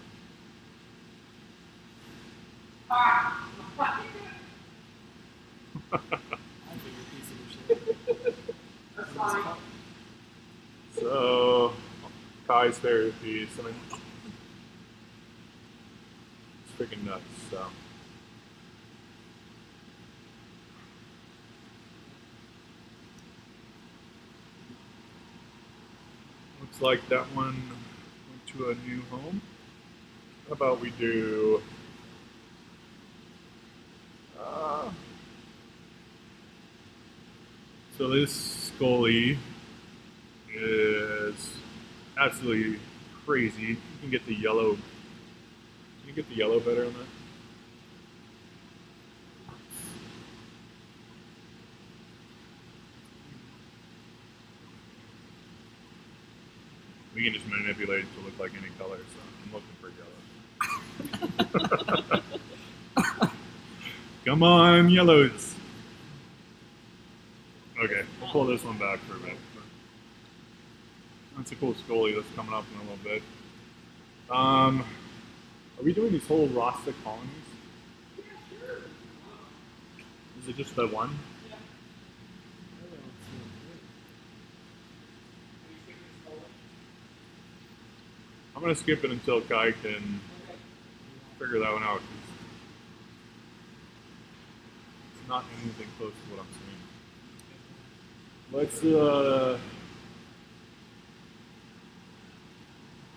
Ah. That's fine. So, Kai's favorite piece. I mean, it's freaking nuts. So. Looks like that one went to a new home. How about we do? So this Scully is absolutely crazy. You can get the yellow. Can you get the yellow better on that? We can just manipulate it to look like any color, so I'm looking for yellow. Come on, yellows. Okay, we'll pull this one back for a bit. That's a cool Scully that's coming up in a little bit. Are we doing these whole Rasta colonies? Yeah, sure. Is it just the one? Yeah. Are you skipping this color? I'm gonna skip it until Kai can Okay. figure that one out. It's not anything close to what I'm seeing. Let's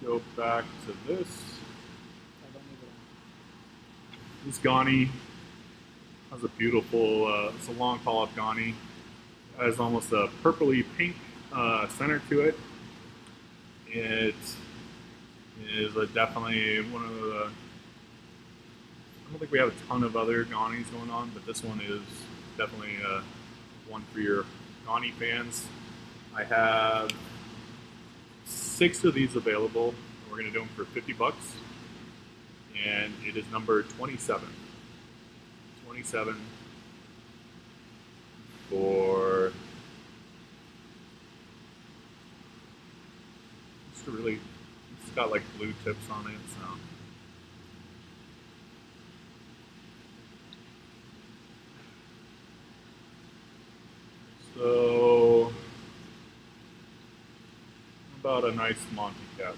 go back to this. This Ghani has a beautiful, it's a long call-up Ghani. It has almost a purpley pink center to it. It is definitely one of the, I don't think we have a ton of other Ghanis going on, but this one is definitely one for your Ghani fans. I have 6 of these available. We're going to do them for $50. And it is number 27. 27 for just a really, it's got like blue tips on it, so about a nice Monty cap.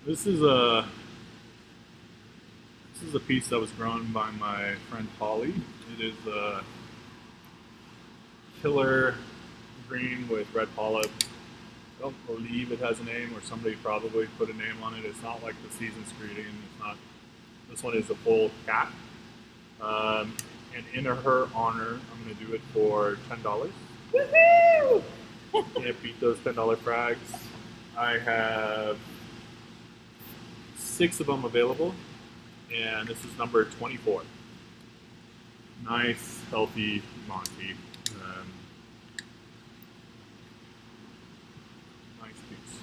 This is a piece that was grown by my friend Holly. It is a killer green with red polyp. I don't believe it has a name, or somebody probably put a name on it. It's not like the season's greeting. It's not. This one is a full cat. And in her honor, I'm going to do it for $10. Woohoo! Can't beat those $10 frags. I have 6 of them available, and this is number 24. Nice, healthy Monty. Nice piece.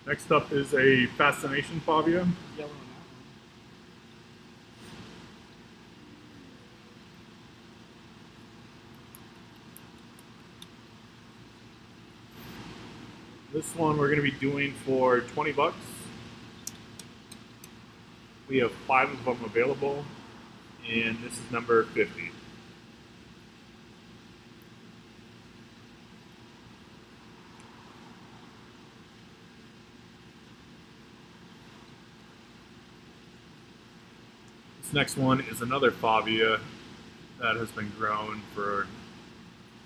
Next up is a Fascination Fabia. Yellow on This one we're going to be doing for $20. We have 5 of them available, and this is number 50. This next one is another Fabia that has been grown for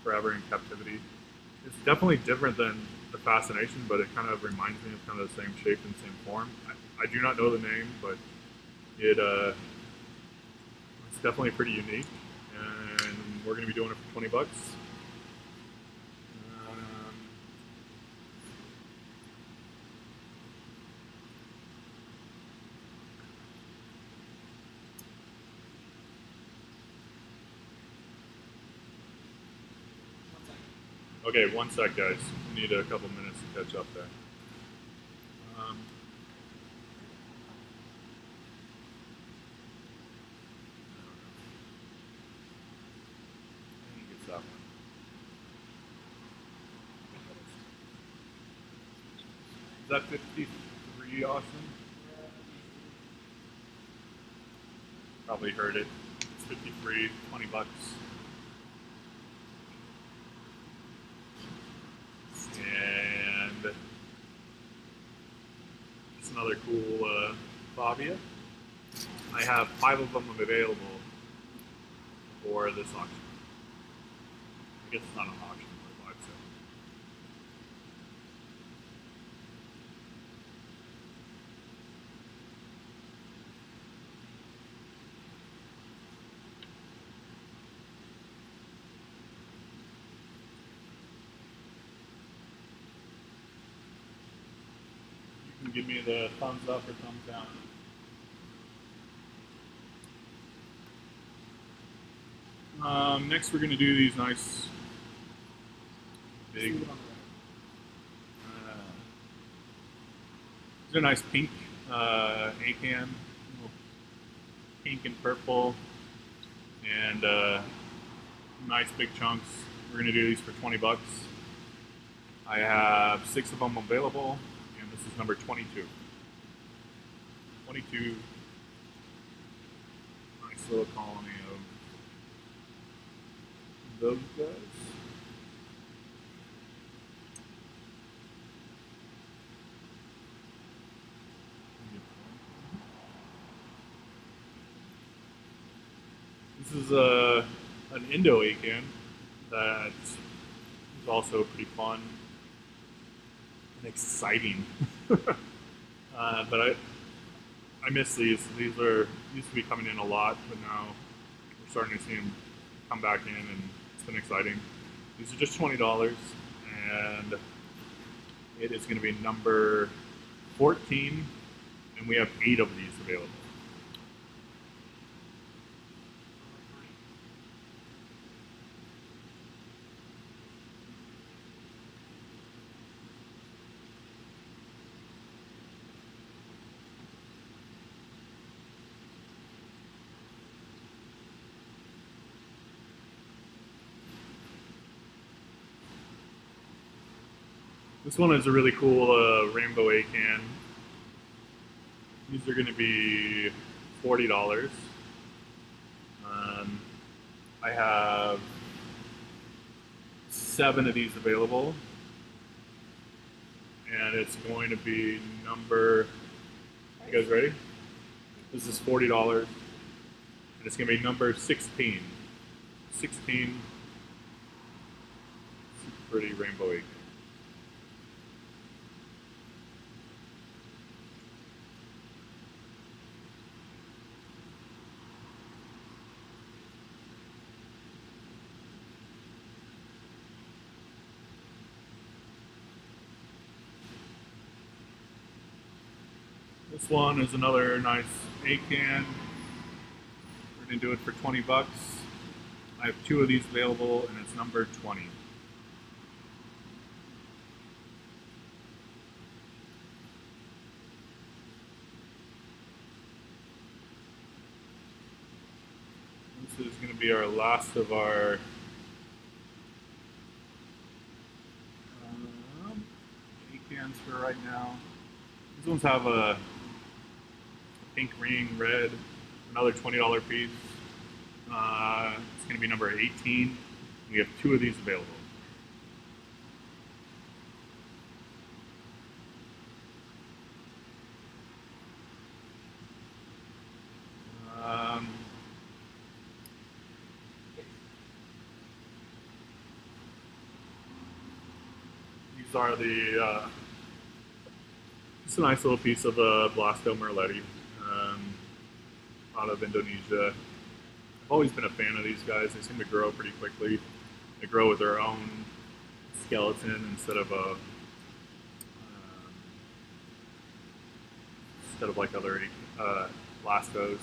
forever in captivity. It's definitely different than the Fascination, but it kind of reminds me of kind of the same shape and same form. I do not know the name, but it's definitely pretty unique, and we're going to be doing it for $20. Okay, one sec, guys. We need a couple minutes to catch up there. I think it's that one. Is that 53, Austin? Probably heard it. It's 53, $20. And it's another cool Fabia. I have 5 of them available for this auction. guess it's not an auction, but a live sale. You can give me the thumbs up or thumbs down. Next, we're going to do these nice big. These are nice pink ACAN, pink and purple, and nice big chunks. We're going to do these for 20 bucks. I have 6 of them available, and this is number 22. 22. Nice little colony of those guys. This is an Indo ACAN that is also pretty fun and exciting. But I miss these. These used to be coming in a lot, but now we're starting to see them come back in, and it's been exciting. These are just $20, and it is going to be number 14, and we have 8 of these available. This one is a really cool rainbow ACAN. These are going to be $40. I have 7 of these available, and it's going to be number. You guys ready? This is $40, and it's going to be number 16. 16. Pretty rainbow ACAN. This one is another nice ACAN. We're going to do it for 20 bucks. I have 2 of these available, and it's number 20. This is going to be our last of our ACANs for right now. These ones have a pink ring, red, another $20 piece. It's going to be number 18. We have 2 of these available. These are the. It's a nice little piece of Blasto Merletti out of Indonesia. I've always been a fan of these guys. They seem to grow pretty quickly. They grow with their own skeleton instead of like other Blastos.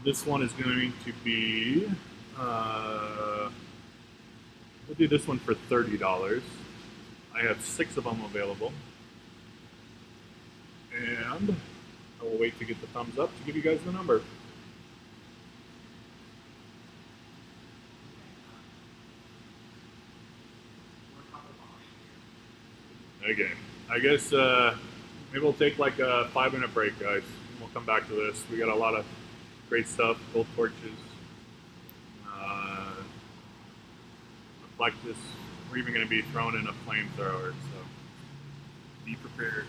This one is going to be. We'll do this one for $30. I have 6 of them available, and I will wait to get the thumbs up to give you guys the number. Okay, I guess maybe we'll take like a 5-minute break, guys, and we'll come back to this. We got a lot of great stuff, gold torches, reflectus. We're even going to be thrown in a flamethrower, so be prepared.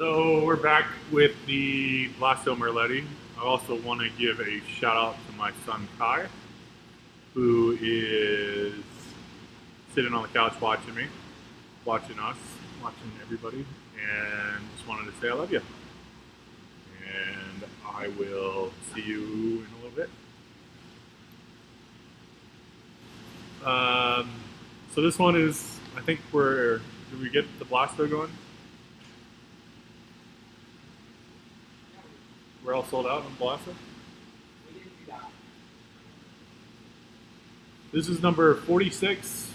So we're back with the Blasto Merletti. I also want to give a shout out to my son Kai, who is sitting on the couch watching me, watching us, watching everybody, and just wanted to say I love you. And I will see you in a little bit. So this one is, I think did we get the Blasto going? We're all sold out on Blasto? We didn't do that. This is number 46.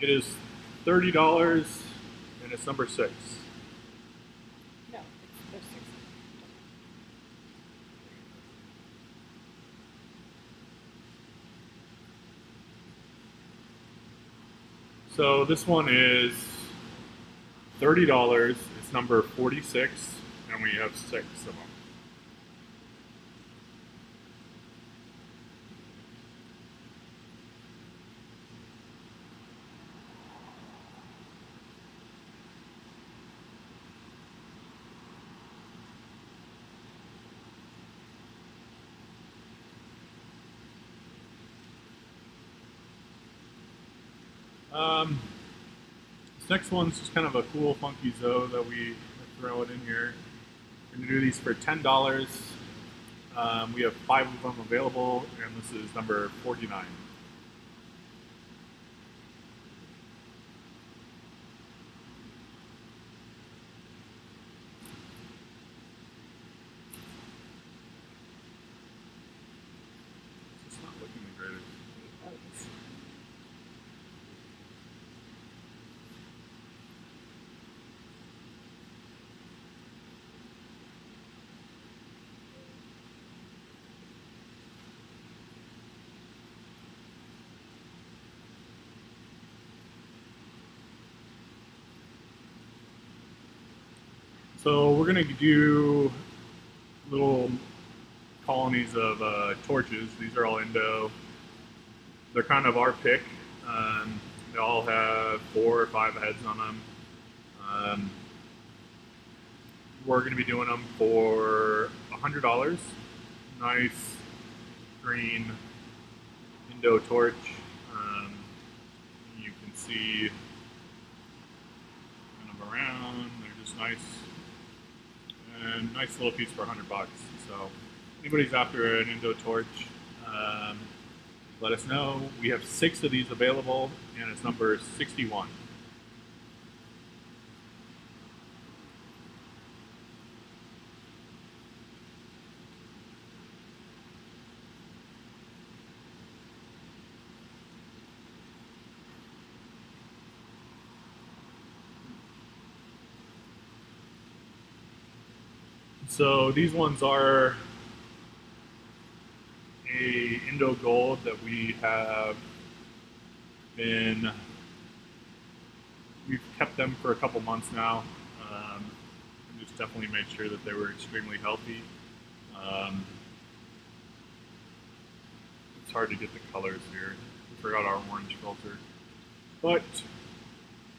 It is $30 and it's number 6. No, there's 6. So this one is $30. It's number 46 and we have 6 of them. This next one's just kind of a cool, funky Zoe that we throw it in here. We're going to do these for $10. We have 5 of them available, and this is number 49. It's just not looking the greatest. So we're going to do little colonies of torches. These are all Indo. They're kind of our pick. They all have 4 or 5 heads on them. We're going to be doing them for $100. Nice green Indo torch. You can see kind of around. They're just nice. And nice little piece for $100. So anybody's after an Indo torch, let us know. We have 6 of these available, and it's number 61. So these ones are a Indo Gold that we've kept them for a couple months now. And just definitely made sure that they were extremely healthy. It's hard to get the colors here. We forgot our orange filter. But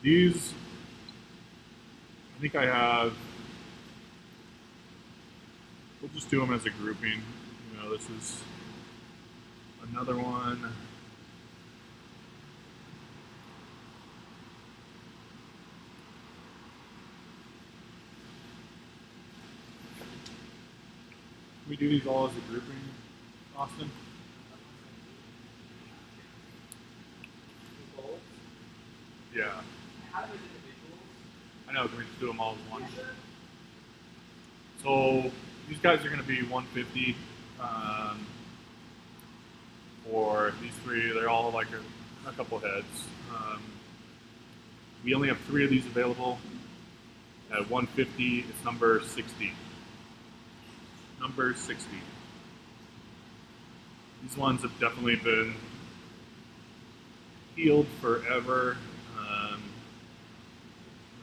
these, I think I have. We'll just do them as a grouping. You know, this is another one. We do these all as a grouping, Austin? Yeah. How do we individuals? I know, can we just do them all as one? So these guys are going to be 150 for these 3. They're all like a couple heads. We only have 3 of these available. At 150, it's number 60. Number 60. These ones have definitely been healed forever.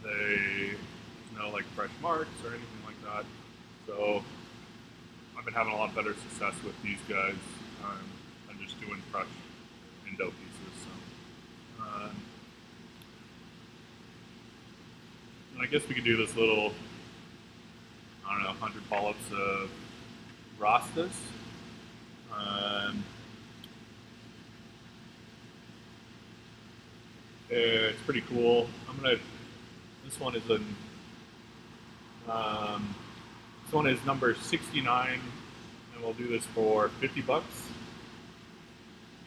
There's no like fresh marks or anything like that. So I've been having a lot better success with these guys than just doing fresh Indo pieces. So, and I guess we could do this little I don't know, 100 polyps of Rastas. Um, it's pretty cool. This one is this one is number 69, and we'll do this for 50 bucks.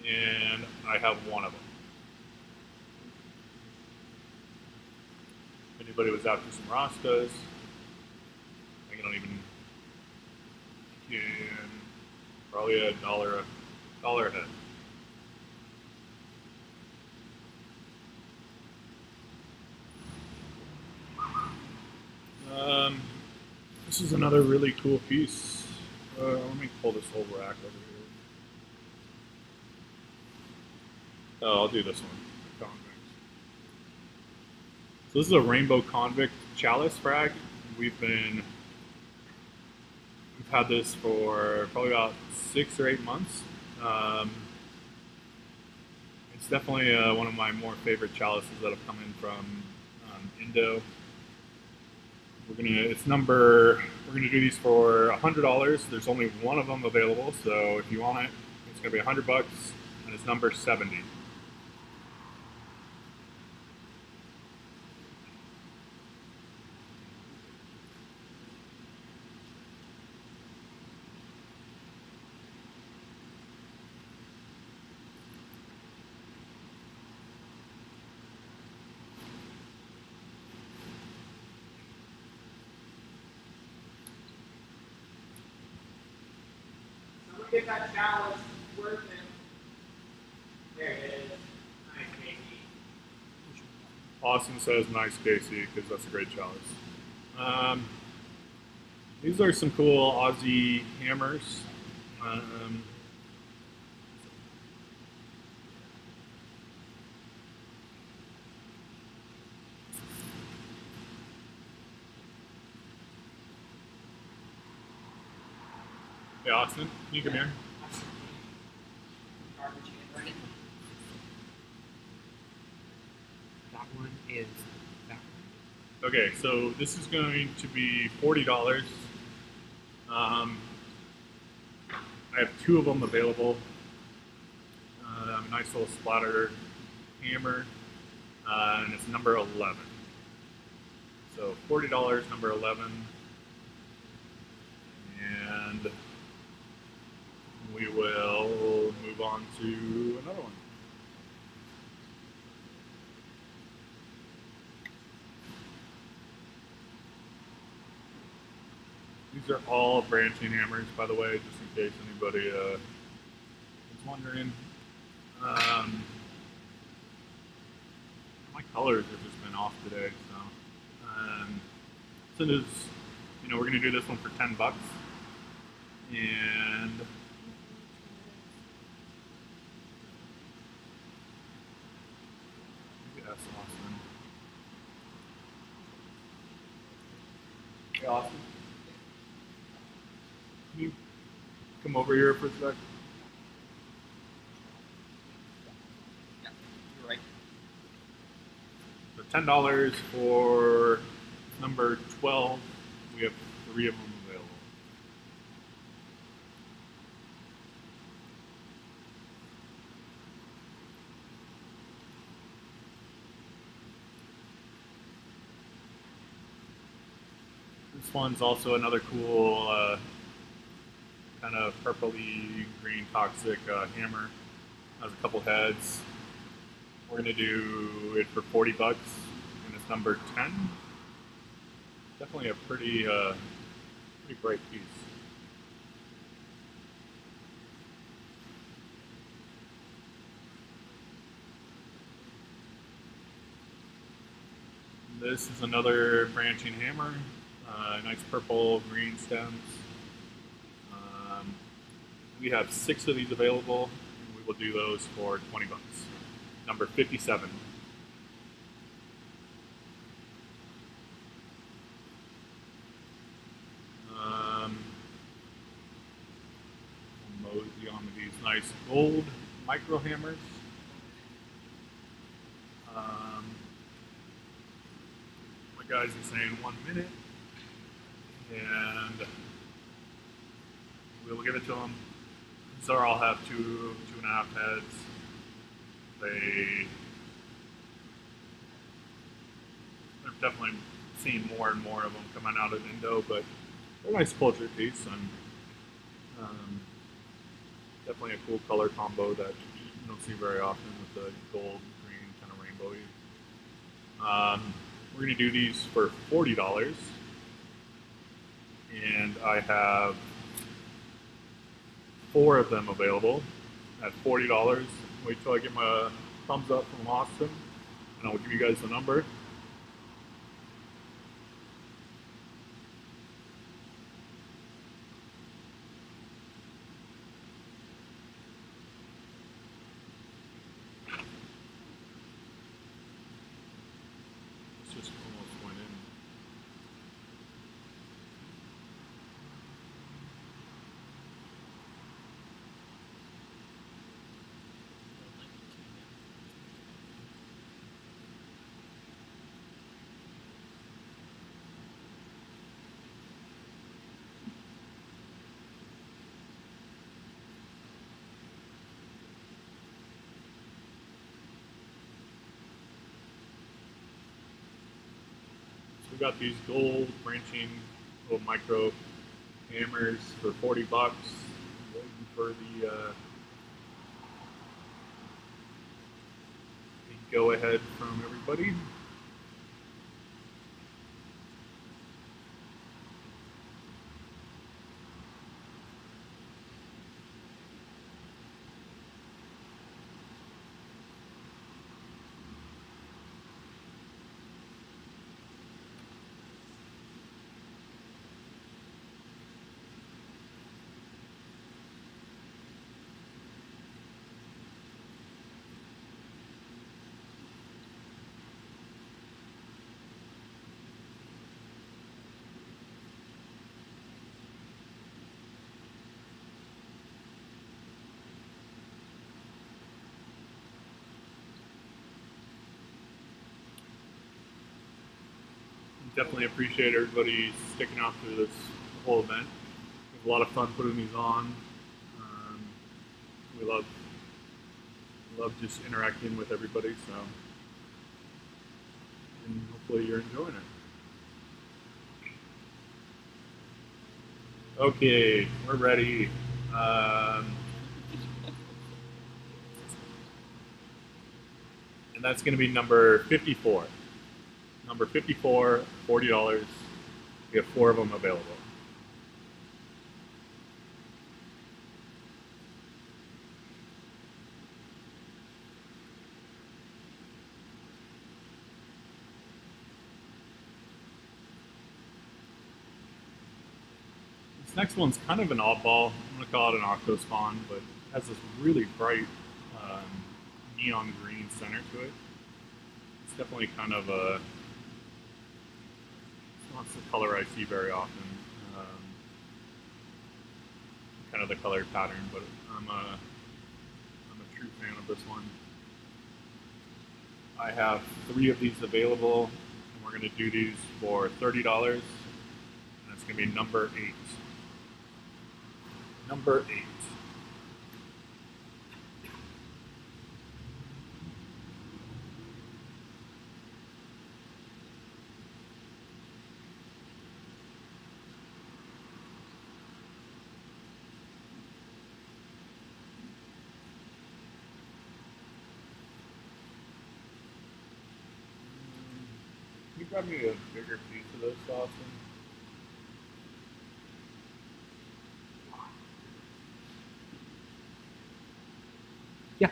And I have one of them. If anybody was after some Rastas, I don't even can probably a dollar a head. This is another really cool piece. Let me pull this whole rack over here. Oh, I'll do this one. Convicts. So this is a rainbow convict chalice frag. We've had this for probably about 6 or 8 months. It's definitely one of my more favorite chalices that have come in from Indo. We're gonna do these for $100. There's only one of them available, so if you want it, it's gonna be $100, and it's number 70. Get that chalice worth it. There it is. Nice, Casey. Austin says nice, Casey, because that's a great chalice. These are some cool Aussie hammers. Hey, Austin, can you come here? Garbage handwriting. That one is that one. Okay, so this is going to be $40. I have 2 of them available. A nice little splatter hammer, and it's number 11. So $40, number 11, and we will move on to another one. These are all branching hammers, by the way, just in case anybody is wondering. My colors have just been off today, so this is, we're going to do this one for $10, and yes, Austin. Hey, Austin. Can you come over here for a sec? Yeah, you're right. So $10 for number 12. We have 3 of them available. This one's also another cool kind of purpley green toxic hammer. Has a couple heads. We're gonna do it for $40, and it's number 10. Definitely a pretty bright piece. This is another branching hammer. Nice purple green stems. We have 6 of these available, and we will do those for $20. Number 57. Mosey on with these nice gold micro hammers. My guys are saying 1 minute. and we will give it to them. These all have 2.5 heads. I've definitely seen more and more of them coming out of Indo, but they're a nice poultry piece, and definitely a cool color combo that you don't see very often with the gold, green, kind of rainbowy. We're going to do these for $40, and I have 4 of them available at $40. Wait till I get my thumbs up from Austin, and I'll give you guys the number. This just almost went in. We got these gold branching little micro hammers for $40. Waiting for the go ahead from everybody. Definitely appreciate everybody sticking out through this whole event. It was a lot of fun putting these on. We love just interacting with everybody, so and hopefully you're enjoying it. Okay, we're ready. And that's going to be number 54. Number 54, $40. We have 4 of them available. This next one's kind of an oddball. I'm going to call it an octo spawn, but it has this really bright neon green center to it. It's definitely kind of a not the color I see very often. Kind of the color pattern, but I'm a true fan of this one. I have 3 of these available, and we're going to do these for $30, and it's going to be number 8. Number 8. Can you grab me a bigger piece of this, Austin? Yeah.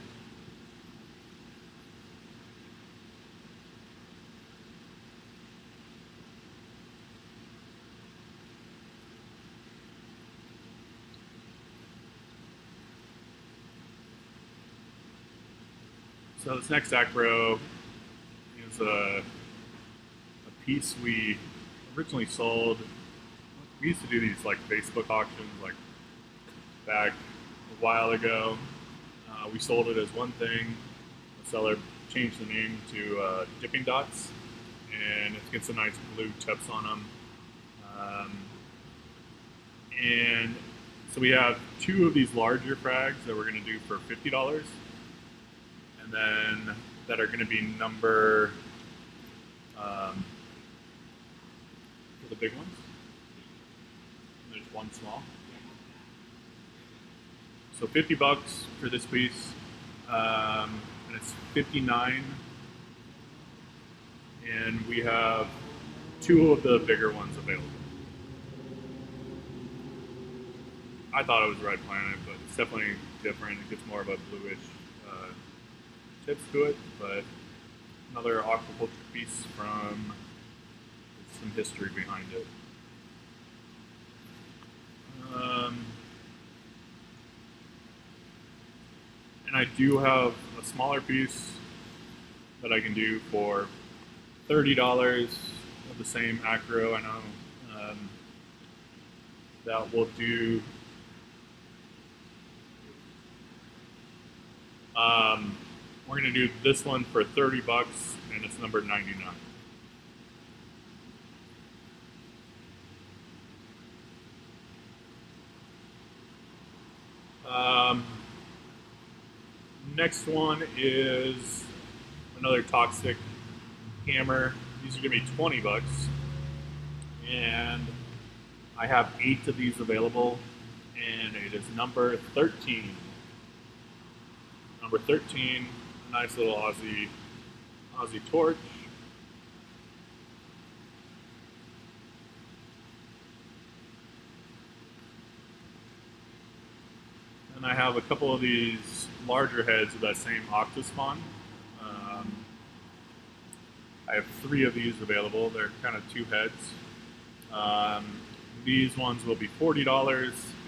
So this next acro is a piece we originally sold. We used to do these like Facebook auctions like back a while ago. We sold it as one thing. The seller changed the name to Dipping Dots, and it gets some nice blue tips on them. And so we have 2 of these larger frags that we're going to do for $50, and then that are going to be number for the big ones. And there's one small. So $50 for this piece, and it's 59. And we have 2 of the bigger ones available. I thought it was Red Planet, but it's definitely different. It gets more of a bluish tips to it, but another aquaculture piece from some history behind it. And I do have a smaller piece that I can do for $30 of the same acro. I know that will do. We're going to do this one for $30, and it's number 99. Next one is another toxic hammer. These are going to be $20, and I have 8 of these available, and it is number 13. Number 13, a nice little Aussie torch. And I have a couple of these larger heads of that same octospawn. I have 3 of these available. They're kind of 2 heads. These ones will be $40,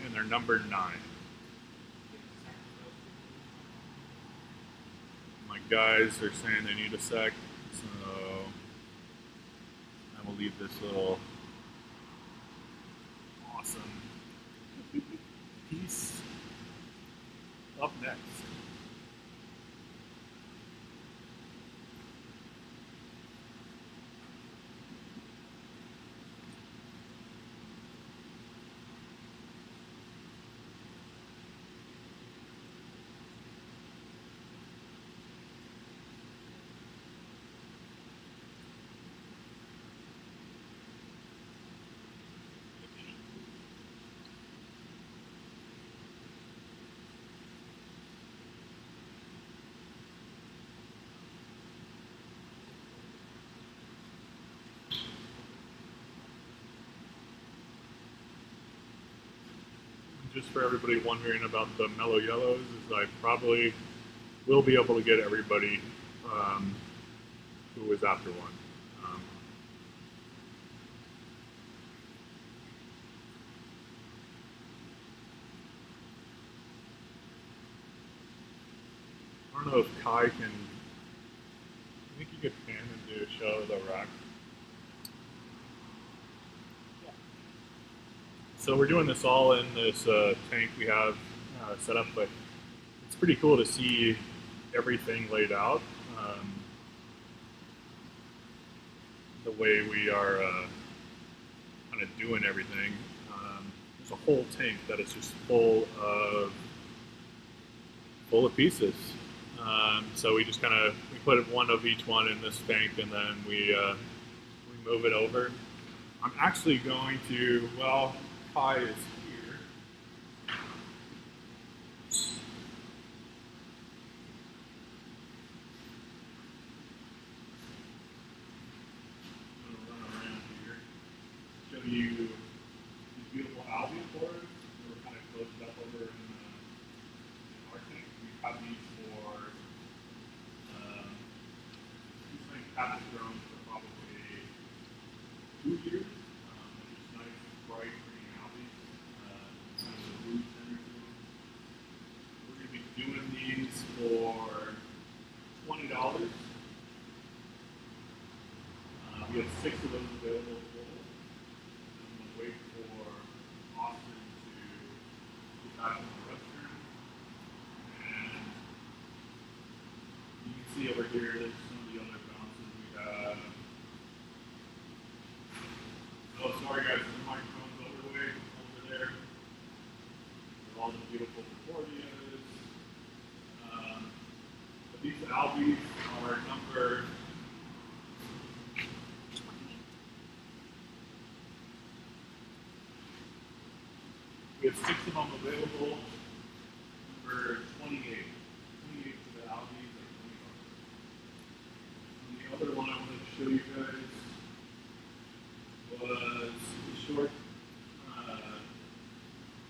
and they're number 9. My guys are saying they need a sec, so I will leave this little awesome piece up next. Just for everybody wondering about the mellow yellows, is I probably will be able to get everybody who was after one. I don't know if Kai can. I think you could pan and do a show of the rack. So we're doing this all in this tank we have set up, but it's pretty cool to see everything laid out. The way we are kind of doing everything. There's a whole tank that is just full of pieces. So we just we put one of each one in this tank, and then we move it over. I'm actually going to, well, Kai is here. I'm going to run around here, show you these beautiful algae cores. We're kind of closed up over in our tank. We have these for, these things haven't grown for probably 2 years. They're just nice, bright green algae. Kind of the root center to them. We're going to be doing these for $20. We have 6 of those available total. I'm going to wait for Austin to get back in the restroom. And you can see over here there's some of the other balances we have. Oh, sorry guys, the microphone's over there. Albies are number. We have 6 of them available. Number 28. 28 for the Albies are $20. And the other one I wanted to show you guys was the short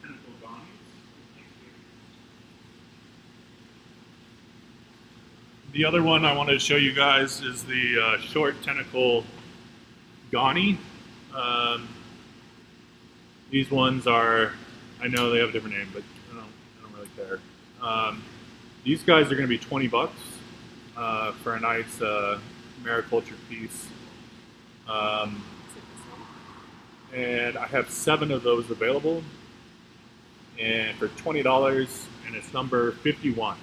tentacle gonnies. The other one I wanted to show you guys is the short tentacle gonny. These ones are, I know they have a different name, but I don't really care. These guys are going to be $20 for a nice mariculture piece. And I have 7 of those available, and for $20, and it's number 51.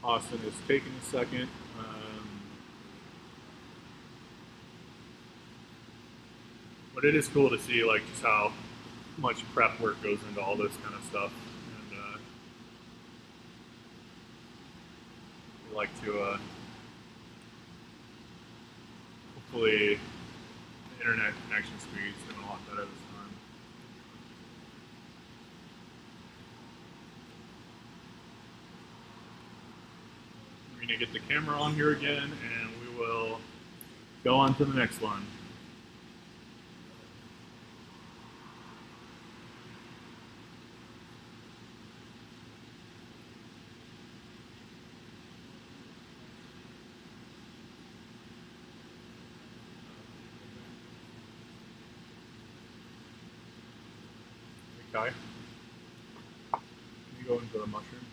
Austin is taking a second. But it is cool to see like just how much prep work goes into all this kind of stuff. And we like to hopefully the internet connection speed's getting a lot better this time. We're going to get the camera on here again, and we will go on to the next one. Guy, can you go into the mushroom?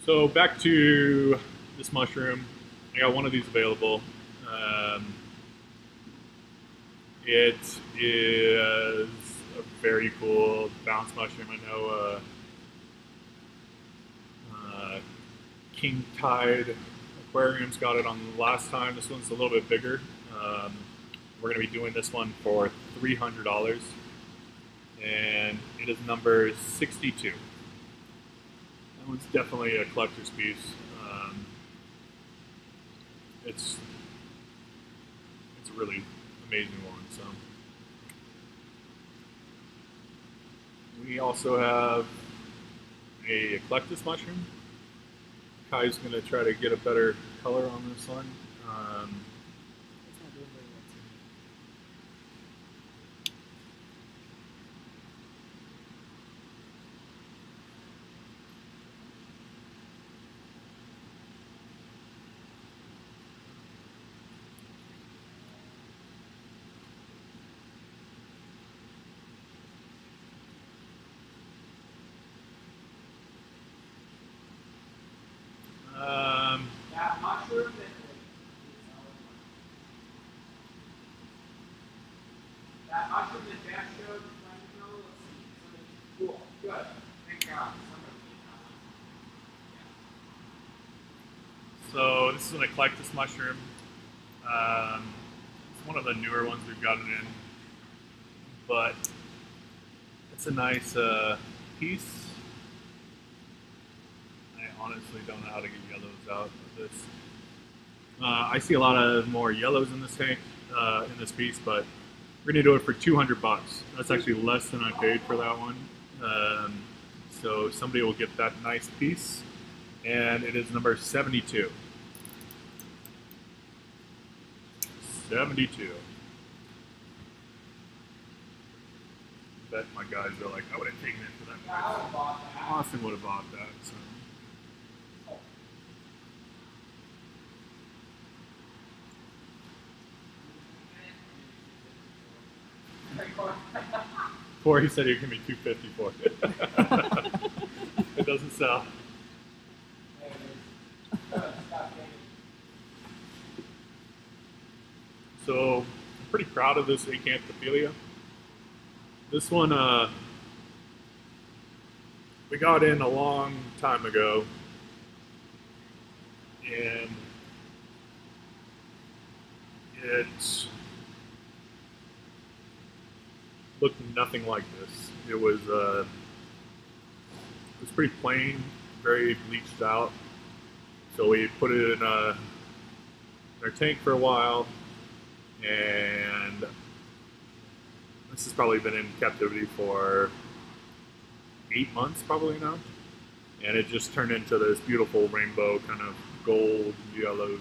So back to this mushroom. I got one of these available. It is a very cool bounce mushroom. I know King Tide Aquariums got it on the last time. This one's a little bit bigger. We're going to be doing this one for $300, and it is number 62. That one's definitely a collector's piece. It's a really amazing one. So we also have a eclectus mushroom. Kai's going to try to get a better color on this one. That mushroom that Jeff showed, cool, good, thank God. So this is an eclectus mushroom. It's one of the newer ones we've gotten in, but it's a nice piece. I honestly don't know how to get yellows out of this. I see a lot of more yellows in this tank, in this piece, but we're gonna do it for $200. That's actually less than I paid for that one. So somebody will get that nice piece, and it is number 72. 72. Bet my guys are like, I would have taken it for that Yeah, I would have bought that. Austin would have bought that. So. Or he said he can be $250 for it. It doesn't sell. So I'm pretty proud of this Acanthophila. This one we got in a long time ago, and looked nothing like this. It was pretty plain, very bleached out. So we put it in our tank for a while, and this has probably been in captivity for 8 months probably now. And it just turned into this beautiful rainbow kind of gold, yellows,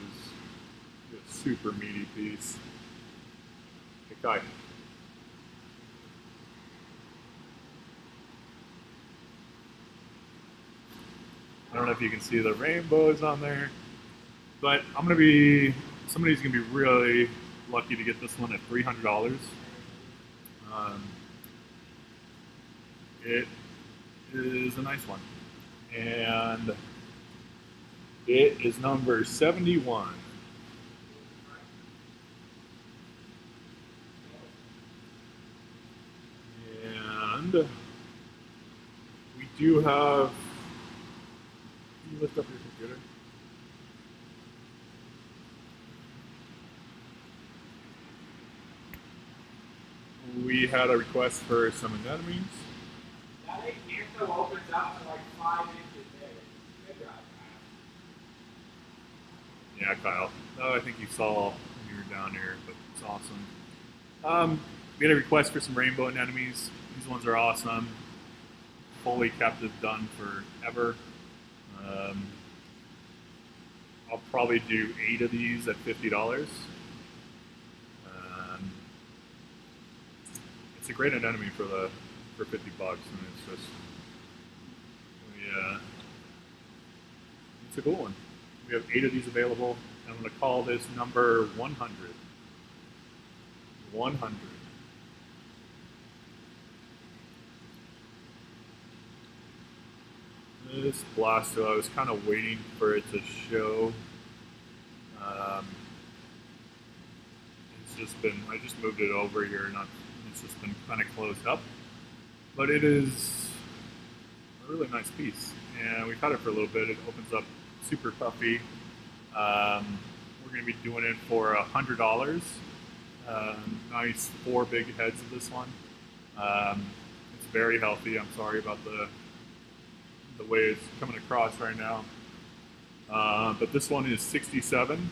super meaty piece. Hey, Kai. I don't know if you can see the rainbows on there, but somebody's gonna be really lucky to get this one at $300. It is a nice one, and it is number 71. And we do have. Can you lift up your computer? We had a request for some anemones. That Anto opens up to like 5 inches there. Good job, Kyle. Yeah, Kyle. Oh, I think you saw when you were down here, but it's awesome. We had a request for some rainbow anemones. These ones are awesome. Fully captive done forever. I'll probably do 8 of these at $50. It's a great anemone for $50, and it's just it's a cool one. We have 8 of these available. I'm going to call this number 100. 100. This Blasto, I was kind of waiting for it to show. It's just been, I just moved it over here, it's just been kind of closed up. But it is a really nice piece. And we've had it for a little bit. It opens up super puffy. We're going to be doing it for $100. Nice 4 big heads of this one. It's very healthy. I'm sorry about the way it's coming across right now. But this one is 67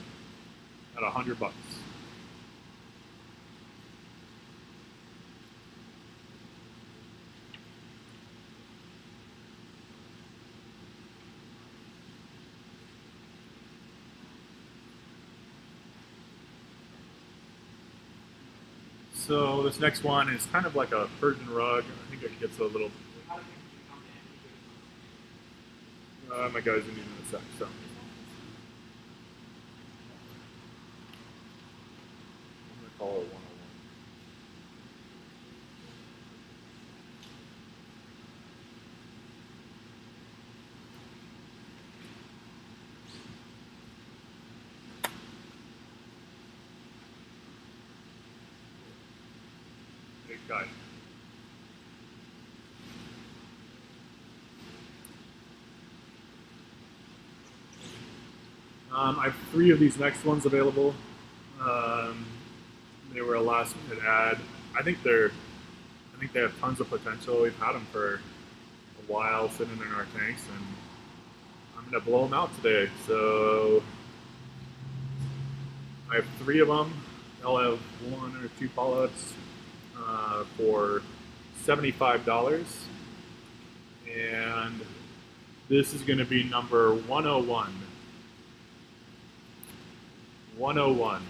at $100. So this next one is kind of like a Persian rug. I think it gets a little. My guys are needing a sec, so. I'm gonna call it 101. Hey, guy. I have 3 of these next ones available. They were a last minute ad. I think they have tons of potential. We've had them for a while sitting in our tanks, and I'm gonna blow them out today. So I have 3 of them. I'll have 1 or 2 polyps for $75, and this is going to be number 101. 101.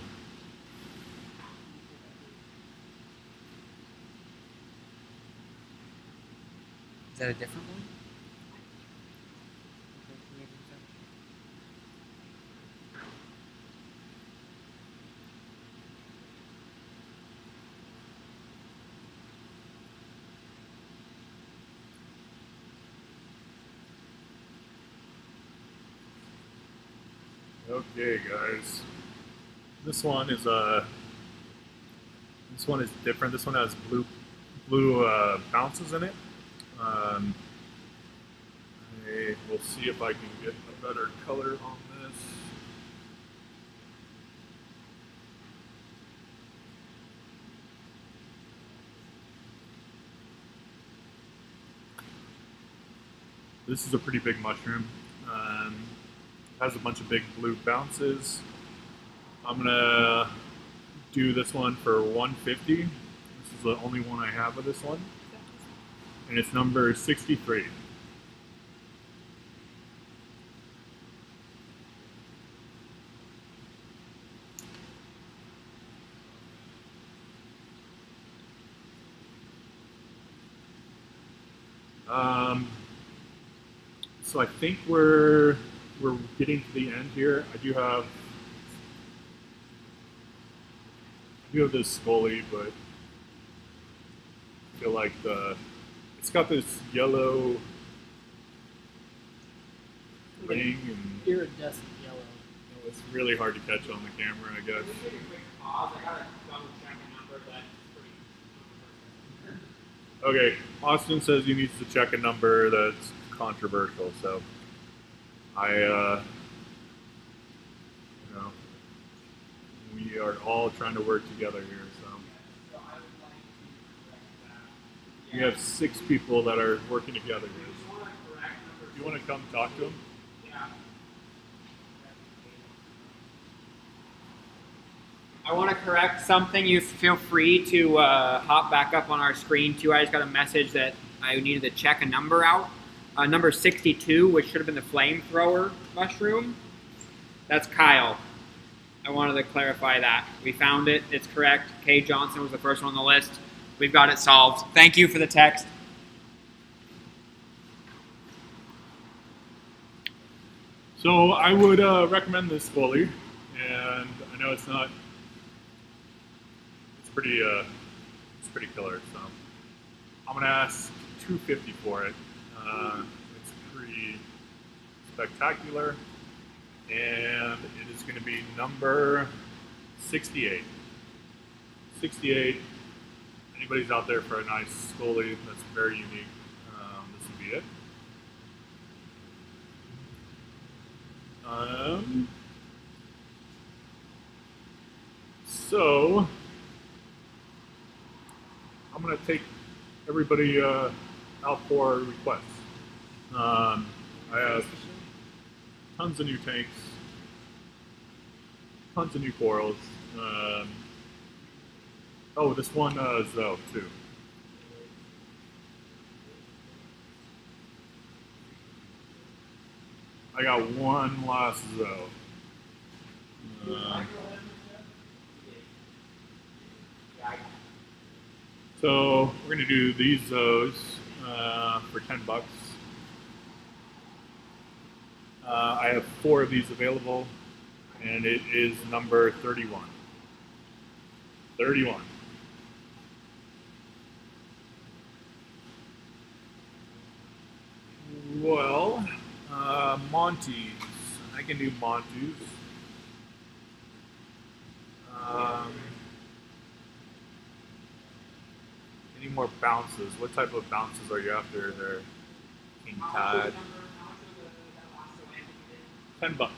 Is that a different one? Okay, guys. This one is different. This one has blue bounces in it. We'll see if I can get a better color on this. This is a pretty big mushroom. Has a bunch of big blue bounces. I'm gonna do this one for 150. This is the only one I have of this one, and it's number 63. So I think we're getting to the end here. I do have this Scully, but I feel like it's got this yellow ring, and Iridescent yellow. it's really hard to catch on the camera, I guess. Can we take a quick pause? I gotta double check a number that's pretty. Okay, Austin says he needs to check a number that's controversial, so we are all trying to work together here. So So I would like to correct that. we have 6 people that are working together You here. just want to correct number. You want to come talk to him? Yeah. I want to correct something. You feel free to hop back up on our screen too. I just got a message that I needed to check a number out. Number 62, which should have been the flamethrower mushroom. That's Kyle. I wanted to clarify that. We found it. It's correct. Kay Johnson was the first one on the list. We've got it solved. Thank you for the text. So I would recommend this fully, and I know it's not. It's pretty killer. So I'm gonna ask $250 for it. It's pretty spectacular, and it is going to be number 68. 68. Anybody's out there for a nice Scully that's very unique, this would be it. So I'm going to take everybody out for requests. I have tons of new tanks, tons of new corals. Oh, this one Zoe too. I got one last Zoe. So we're gonna do these Zoes for $10. I have 4 of these available, and it is number 31. 31. Well, Montes. I can do Montes. Any more bounces? What type of bounces are you after there, King Tide? $10.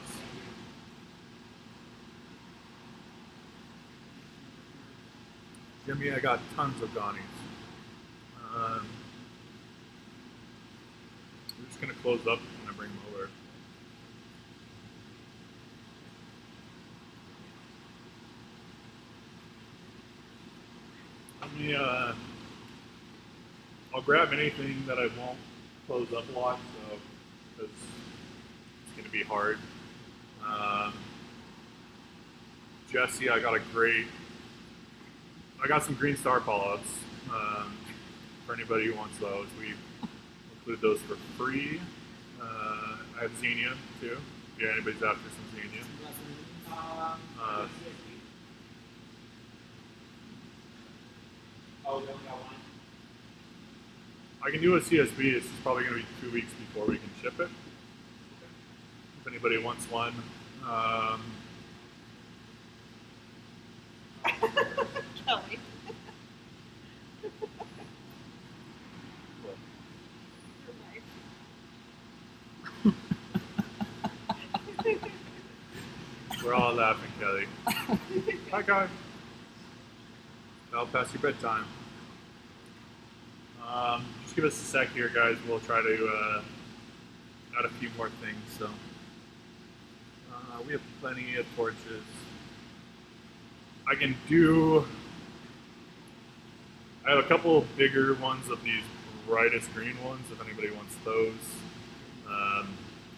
Jimmy, I got tons of Donnies. We're just gonna close up when I bring them over. Let me, I'll grab anything that I won't close up a lot, so, because it's gonna be hard. Jesse, I got some green star callouts for anybody who wants those. We included those for free. I have Xenia too. Yeah, anybody's after some Xenia. I can do a CSV. It's just probably going to be 2 weeks before we can ship it. If anybody wants one. Kelly. We're all laughing, Kelly. Hi, guys. That'll pass your bedtime. Just give us a sec here, guys. We'll try to add a few more things. So we have plenty of torches. I can do. I have a couple of bigger ones of these brightest green ones. If anybody wants those,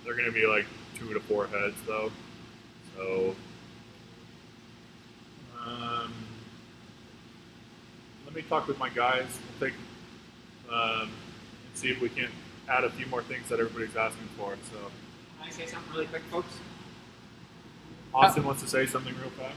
they're going to be like 2 to 4 heads though. So let me talk with my guys. We'll take and see if we can add a few more things that everybody's asking for. So, Can I say something really quick, folks? Austin wants to say something real fast.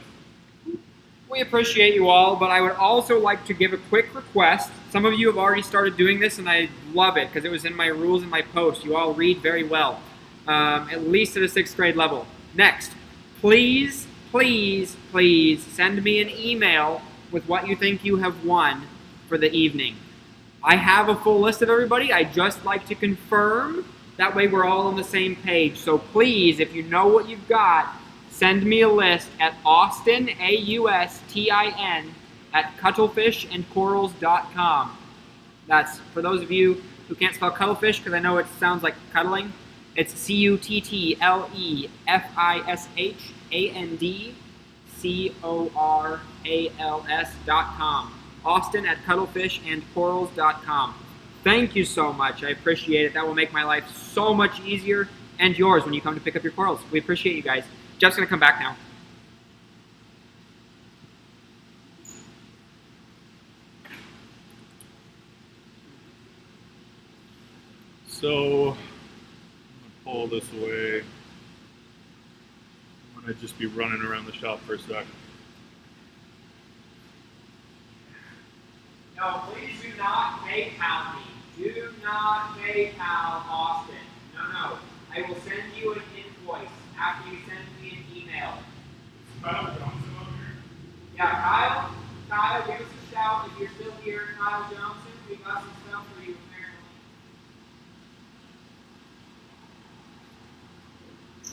We appreciate you all, but I would also like to give a quick request. Some of you have already started doing this, and I love it because it was in my rules in my post. You all read very well, at least at a 6th grade level. Next, please, please, please send me an email with what you think you have won for the evening. I have a full list of everybody. I just like to confirm. That way we're all on the same page. So please, if you know what you've got, send me a list at Austin, AUSTIN, at cuttlefishandcorals.com. That's, for those of you who can't spell cuttlefish, because I know it sounds like cuddling, it's CUTTLEFISHANDCORALS.com. Austin at cuttlefishandcorals.com. Thank you so much. I appreciate it. That will make my life so much easier, and yours when you come to pick up your corals. We appreciate you guys. Jeff's going to come back now. So, I'm going to pull this away. I'm going to just be running around the shop for a sec. No, please do not PayPal me. Do not PayPal Austin. No. I will send you an invoice after you send me an email. Kyle Johnson over here? Yeah, Kyle, give us a shout if you're still here. Kyle Johnson, we got some stuff for you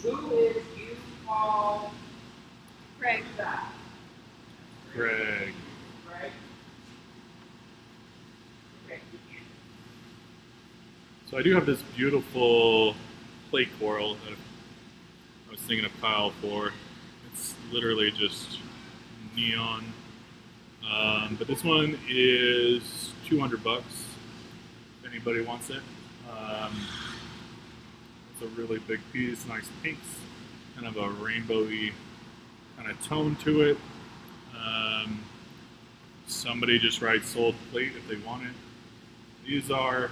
apparently. Who is you call Craig that? Greg. Craig? Okay. So I do have this beautiful plate coral that I was thinking of Kyle for. It's literally just neon. But this one is $200 if anybody wants it. It's a really big piece, nice pinks, kind of a rainbowy kind of tone to it. Somebody just writes sold plate if they want it. These are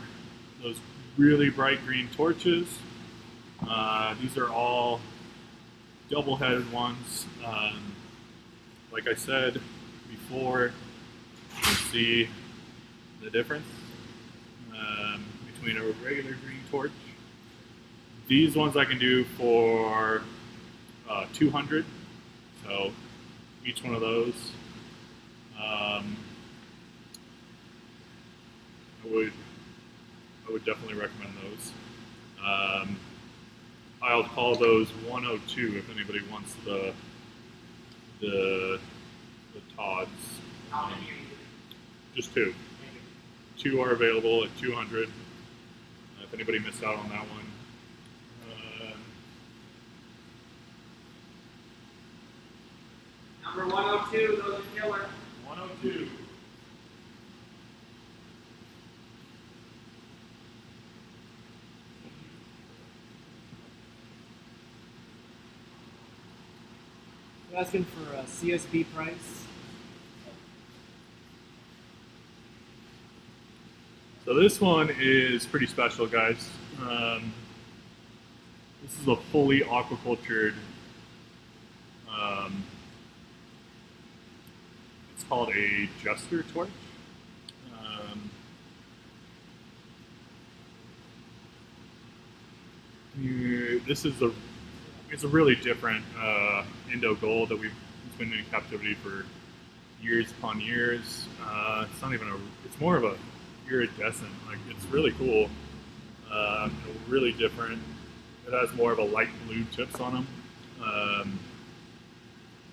those really bright green torches. These are all double-headed ones. Like I said before, you can see the difference between a regular green torch. These ones I can do for 200. So each one of those, I would definitely recommend those. I'll call those 102 if anybody wants the Tods. How many are you doing? Just 2. 2 are available at 200. If anybody missed out on that one. Number 102, those are killer. 102. We're asking for a CSB price. So this one is pretty special, guys. This is a fully aquacultured. It's called a jester torch. It's a really different Indo gold that it's been in captivity for years upon years. It's not even it's more of a iridescent. Like, it's really cool. Really different. It has more of a light blue tips on them.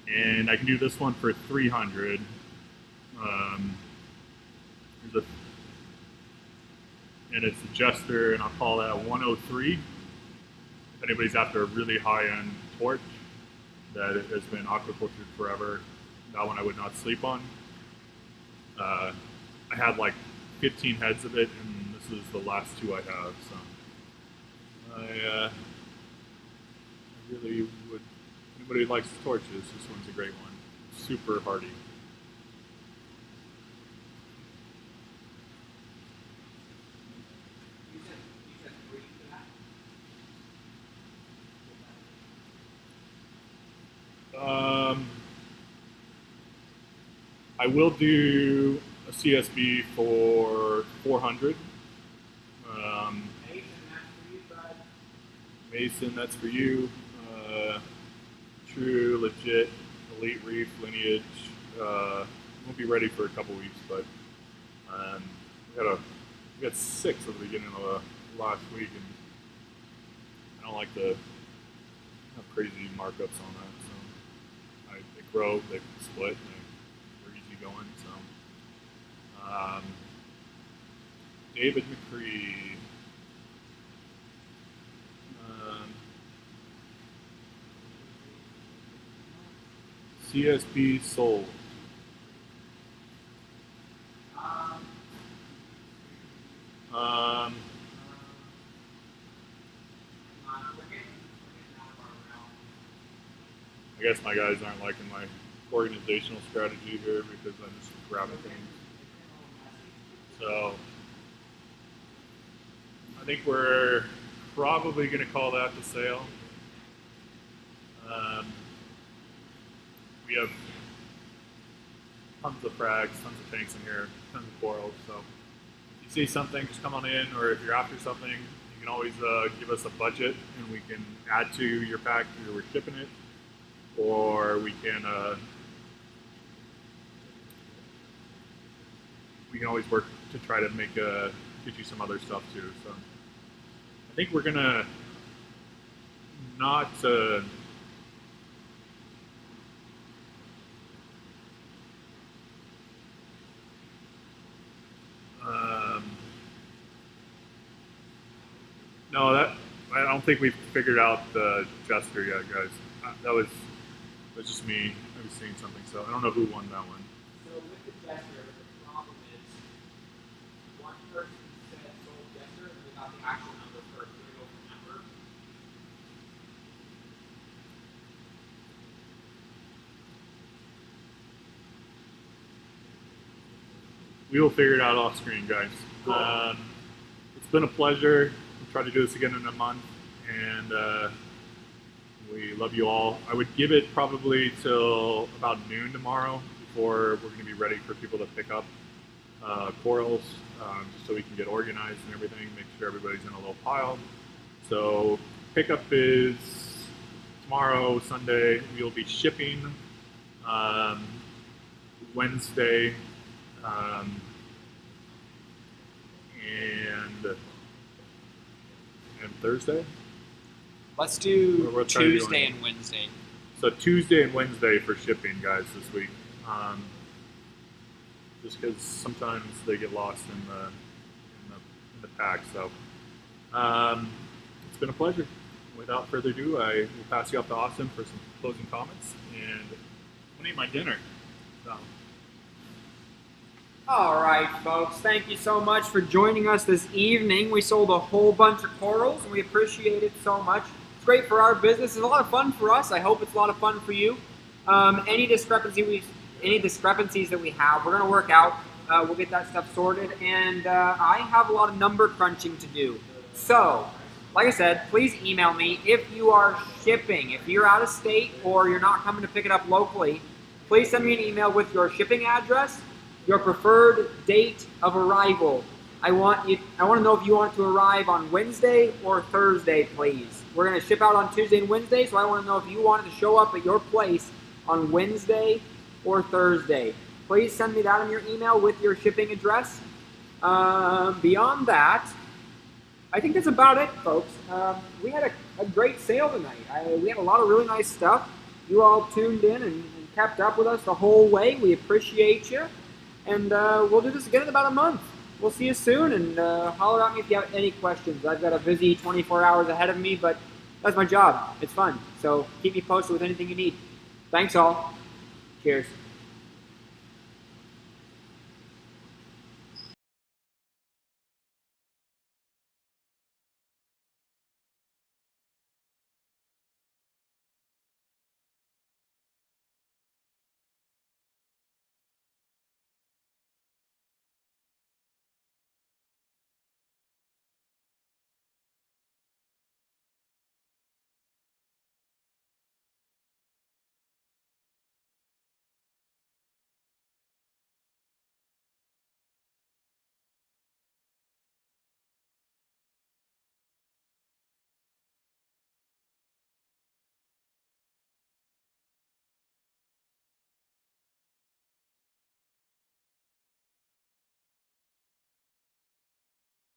And I can do this one for 300. And it's a jester, and I'll call that 103. if anybody's after a really high-end torch that has been aquacultured forever, that one I would not sleep on. I had like 15 heads of it, and this is the last two I have. So I really would. Anybody who likes torches, this one's a great one. Super hardy. You said 3 for that? I will do a CSB for 400. Mason, that's for you. True, legit, elite reef lineage. Won't be ready for a couple weeks, but we got 6 at the beginning of the last week, and I don't like the crazy markups on that. So they grow, they split, and they're easy going. So David McCree. CSB sold. I guess my guys aren't liking my organizational strategy here because I'm just grabbing things. So I think we're probably going to call that the sale. We have tons of frags, tons of tanks in here, tons of corals. So if you see something, just come on in, or if you're after something, you can always give us a budget and we can add to your pack. Either we're shipping it, or we can always work to try to make get you some other stuff too. So I think we're gonna not. No, I don't think we've figured out the Jester yet, guys. That was just me. I was seeing something, so I don't know who won that one. So with the Jester, the problem is one person said sold Jester, and we got the actual number first. We're going to go from number. We will figure it out off screen, guys. Cool. It's been a pleasure. We'll try to do this again in a month, and we love you all. I would give it probably till about noon tomorrow before we're going to be ready for people to pick up corals, just so we can get organized and everything, make sure everybody's in a little pile. So pickup is tomorrow, Sunday. We'll be shipping Wednesday. And Thursday? Let's do We're trying to do Tuesday it. and Wednesday. So Tuesday and Wednesday for shipping, guys, this week. Just because sometimes they get lost in the pack. So it's been a pleasure. Without further ado, I will pass you off to Austin for some closing comments, and I'm gonna eat my dinner. So. All right, folks. Thank you so much for joining us this evening. We sold a whole bunch of corals, and we appreciate it so much. It's great for our business. It's a lot of fun for us. I hope it's a lot of fun for you. Any discrepancies that we have, we're going to work out. We'll get that stuff sorted, and I have a lot of number crunching to do. So, like I said, please email me if you are shipping. If you're out of state or you're not coming to pick it up locally, please send me an email with your shipping address, your preferred date of arrival. I want to know if you want it to arrive on Wednesday or Thursday, please. We're going to ship out on Tuesday and Wednesday, so I want to know if you want it to show up at your place on Wednesday or Thursday. Please send me that in your email with your shipping address. Beyond that, I think that's about it, folks. We had a great sale tonight. We had a lot of really nice stuff. You all tuned in and kept up with us the whole way. We appreciate you. And we'll do this again in about a month. We'll see you soon, and holler at me if you have any questions. I've got a busy 24 hours ahead of me, but That's my job. It's fun. So keep me posted with anything you need. Thanks all. Cheers.